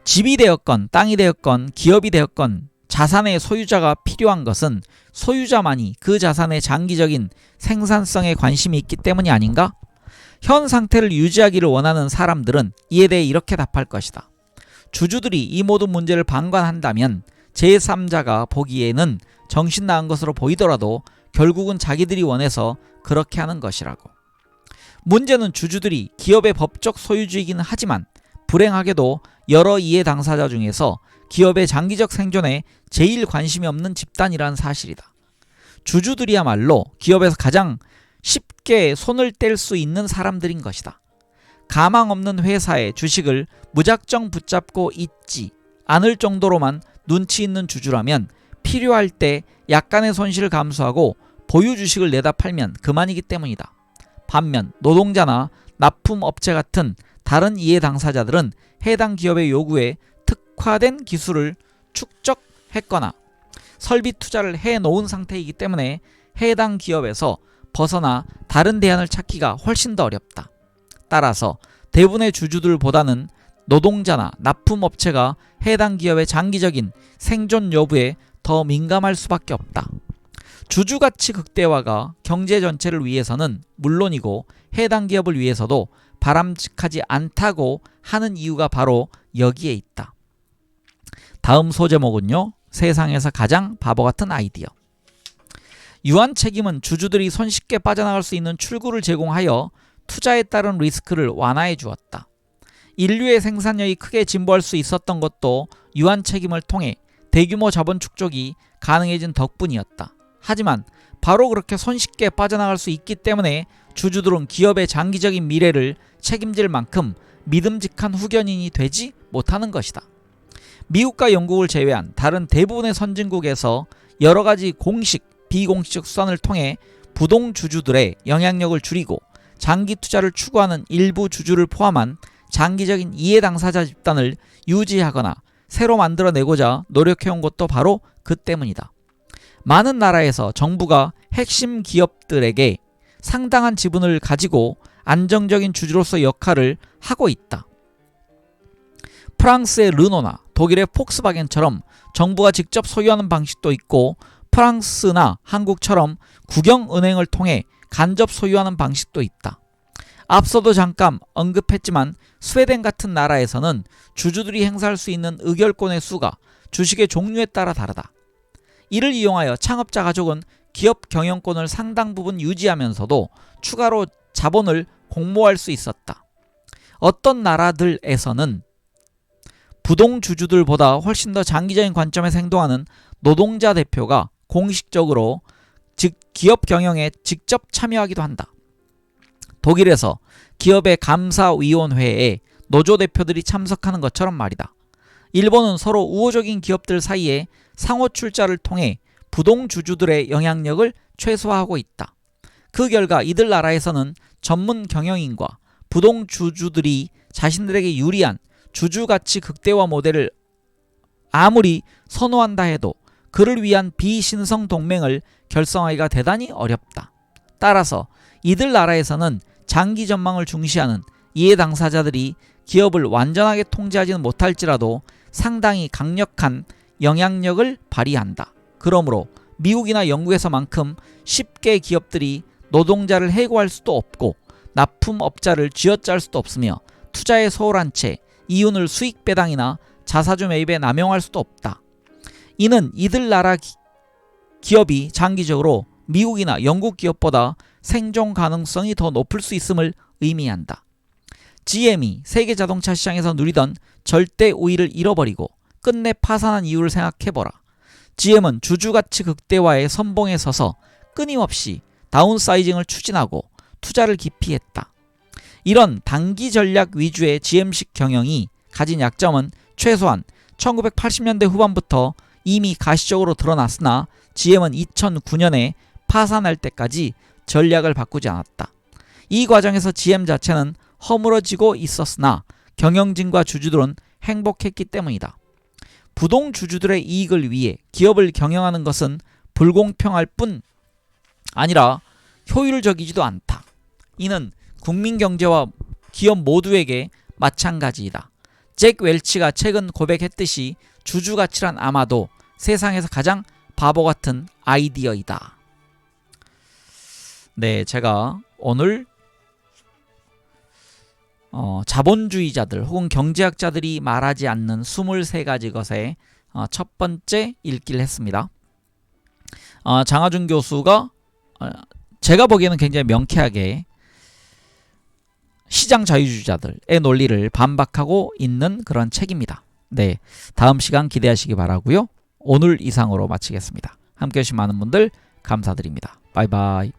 집이 되었건 땅이 되었건 기업이 되었건 자산의 소유자가 필요한 것은 소유자만이 그 자산의 장기적인 생산성에 관심이 있기 때문이 아닌가? 현 상태를 유지하기를 원하는 사람들은 이에 대해 이렇게 답할 것이다. 주주들이 이 모든 문제를 방관한다면 제3자가 보기에는 정신 나간 것으로 보이더라도 결국은 자기들이 원해서 그렇게 하는 것이라고. 문제는 주주들이 기업의 법적 소유주이기는 하지만 불행하게도 여러 이해 당사자 중에서 기업의 장기적 생존에 제일 관심이 없는 집단이라는 사실이다. 주주들이야말로 기업에서 가장 쉽게 손을 뗄 수 있는 사람들인 것이다. 가망 없는 회사의 주식을 무작정 붙잡고 있지 않을 정도로만 눈치 있는 주주라면 필요할 때 약간의 손실을 감수하고 보유 주식을 내다 팔면 그만이기 때문이다. 반면 노동자나 납품업체 같은 다른 이해 당사자들은 해당 기업의 요구에 특화된 기술을 축적했거나 설비 투자를 해놓은 상태이기 때문에 해당 기업에서 벗어나 다른 대안을 찾기가 훨씬 더 어렵다. 따라서 대부분의 주주들보다는 노동자나 납품업체가 해당 기업의 장기적인 생존 여부에 더 민감할 수밖에 없다. 주주가치 극대화가 경제 전체를 위해서는 물론이고 해당 기업을 위해서도 바람직하지 않다고 하는 이유가 바로 여기에 있다. 다음 소제목은요. 세상에서 가장 바보 같은 아이디어. 유한 책임은 주주들이 손쉽게 빠져나갈 수 있는 출구를 제공하여 투자에 따른 리스크를 완화해 주었다. 인류의 생산력이 크게 진보할 수 있었던 것도 유한 책임을 통해 대규모 자본 축적이 가능해진 덕분이었다. 하지만 바로 그렇게 손쉽게 빠져나갈 수 있기 때문에 주주들은 기업의 장기적인 미래를 책임질 만큼 믿음직한 후견인이 되지 못하는 것이다. 미국과 영국을 제외한 다른 대부분의 선진국에서 여러가지 공식, 비공식적 수단을 통해 부동 주주들의 영향력을 줄이고 장기 투자를 추구하는 일부 주주를 포함한 장기적인 이해 당사자 집단을 유지하거나 새로 만들어내고자 노력해온 것도 바로 그 때문이다. 많은 나라에서 정부가 핵심 기업들에게 상당한 지분을 가지고 안정적인 주주로서 역할을 하고 있다. 프랑스의 르노나 독일의 폭스바겐처럼 정부가 직접 소유하는 방식도 있고 프랑스나 한국처럼 국영은행을 통해 간접 소유하는 방식도 있다. 앞서도 잠깐 언급했지만 스웨덴 같은 나라에서는 주주들이 행사할 수 있는 의결권의 수가 주식의 종류에 따라 다르다. 이를 이용하여 창업자 가족은 기업 경영권을 상당 부분 유지하면서도 추가로 자본을 공모할 수 있었다. 어떤 나라들에서는 부동 주주들보다 훨씬 더 장기적인 관점에서 행동하는 노동자 대표가 공식적으로 즉 기업 경영에 직접 참여하기도 한다. 독일에서 기업의 감사위원회에 노조 대표들이 참석하는 것처럼 말이다. 일본은 서로 우호적인 기업들 사이에 상호 출자를 통해 부동 주주들의 영향력을 최소화하고 있다. 그 결과 이들 나라에서는 전문 경영인과 부동 주주들이 자신들에게 유리한 주주가치 극대화 모델을 아무리 선호한다 해도 그를 위한 비신성 동맹을 결성하기가 대단히 어렵다. 따라서 이들 나라에서는 장기 전망을 중시하는 이해 당사자들이 기업을 완전하게 통제하지는 못할지라도 상당히 강력한 영향력을 발휘한다. 그러므로 미국이나 영국에서만큼 쉽게 기업들이 노동자를 해고할 수도 없고 납품업자를 쥐어짤 수도 없으며 투자에 소홀한 채 이윤을 수익 배당이나 자사주 매입에 남용할 수도 없다. 이는 이들 나라 기업이 장기적으로 미국이나 영국 기업보다 생존 가능성이 더 높을 수 있음을 의미한다. GM이 세계 자동차 시장에서 누리던 절대 우위를 잃어버리고 끝내 파산한 이유를 생각해보라. GM은 주주가치 극대화의 선봉에 서서 끊임없이 다운사이징을 추진하고 투자를 기피했다. 이런 단기 전략 위주의 GM식 경영이 가진 약점은 최소한 1980년대 후반부터 이미 가시적으로 드러났으나 GM은 2009년에 파산할 때까지 전략을 바꾸지 않았다. 이 과정에서 GM 자체는 허물어지고 있었으나 경영진과 주주들은 행복했기 때문이다. 부동 주주들의 이익을 위해 기업을 경영하는 것은 불공평할 뿐 아니라 효율적이지도 않다. 이는 국민 경제와 기업 모두에게 마찬가지이다. 잭 웰치가 최근 고백했듯이 주주 가치란 아마도 세상에서 가장 바보 같은 아이디어이다. 네, 제가 오늘 자본주의자들 혹은 경제학자들이 말하지 않는 23가지 것의 첫 번째 읽기를 했습니다. 장하준 교수가 제가 보기에는 굉장히 명쾌하게 시장 자유주의자들의 논리를 반박하고 있는 그런 책입니다. 네, 다음 시간 기대하시기 바라고요. 오늘 이상으로 마치겠습니다. 함께해 주신 많은 분들 감사드립니다. 바이바이.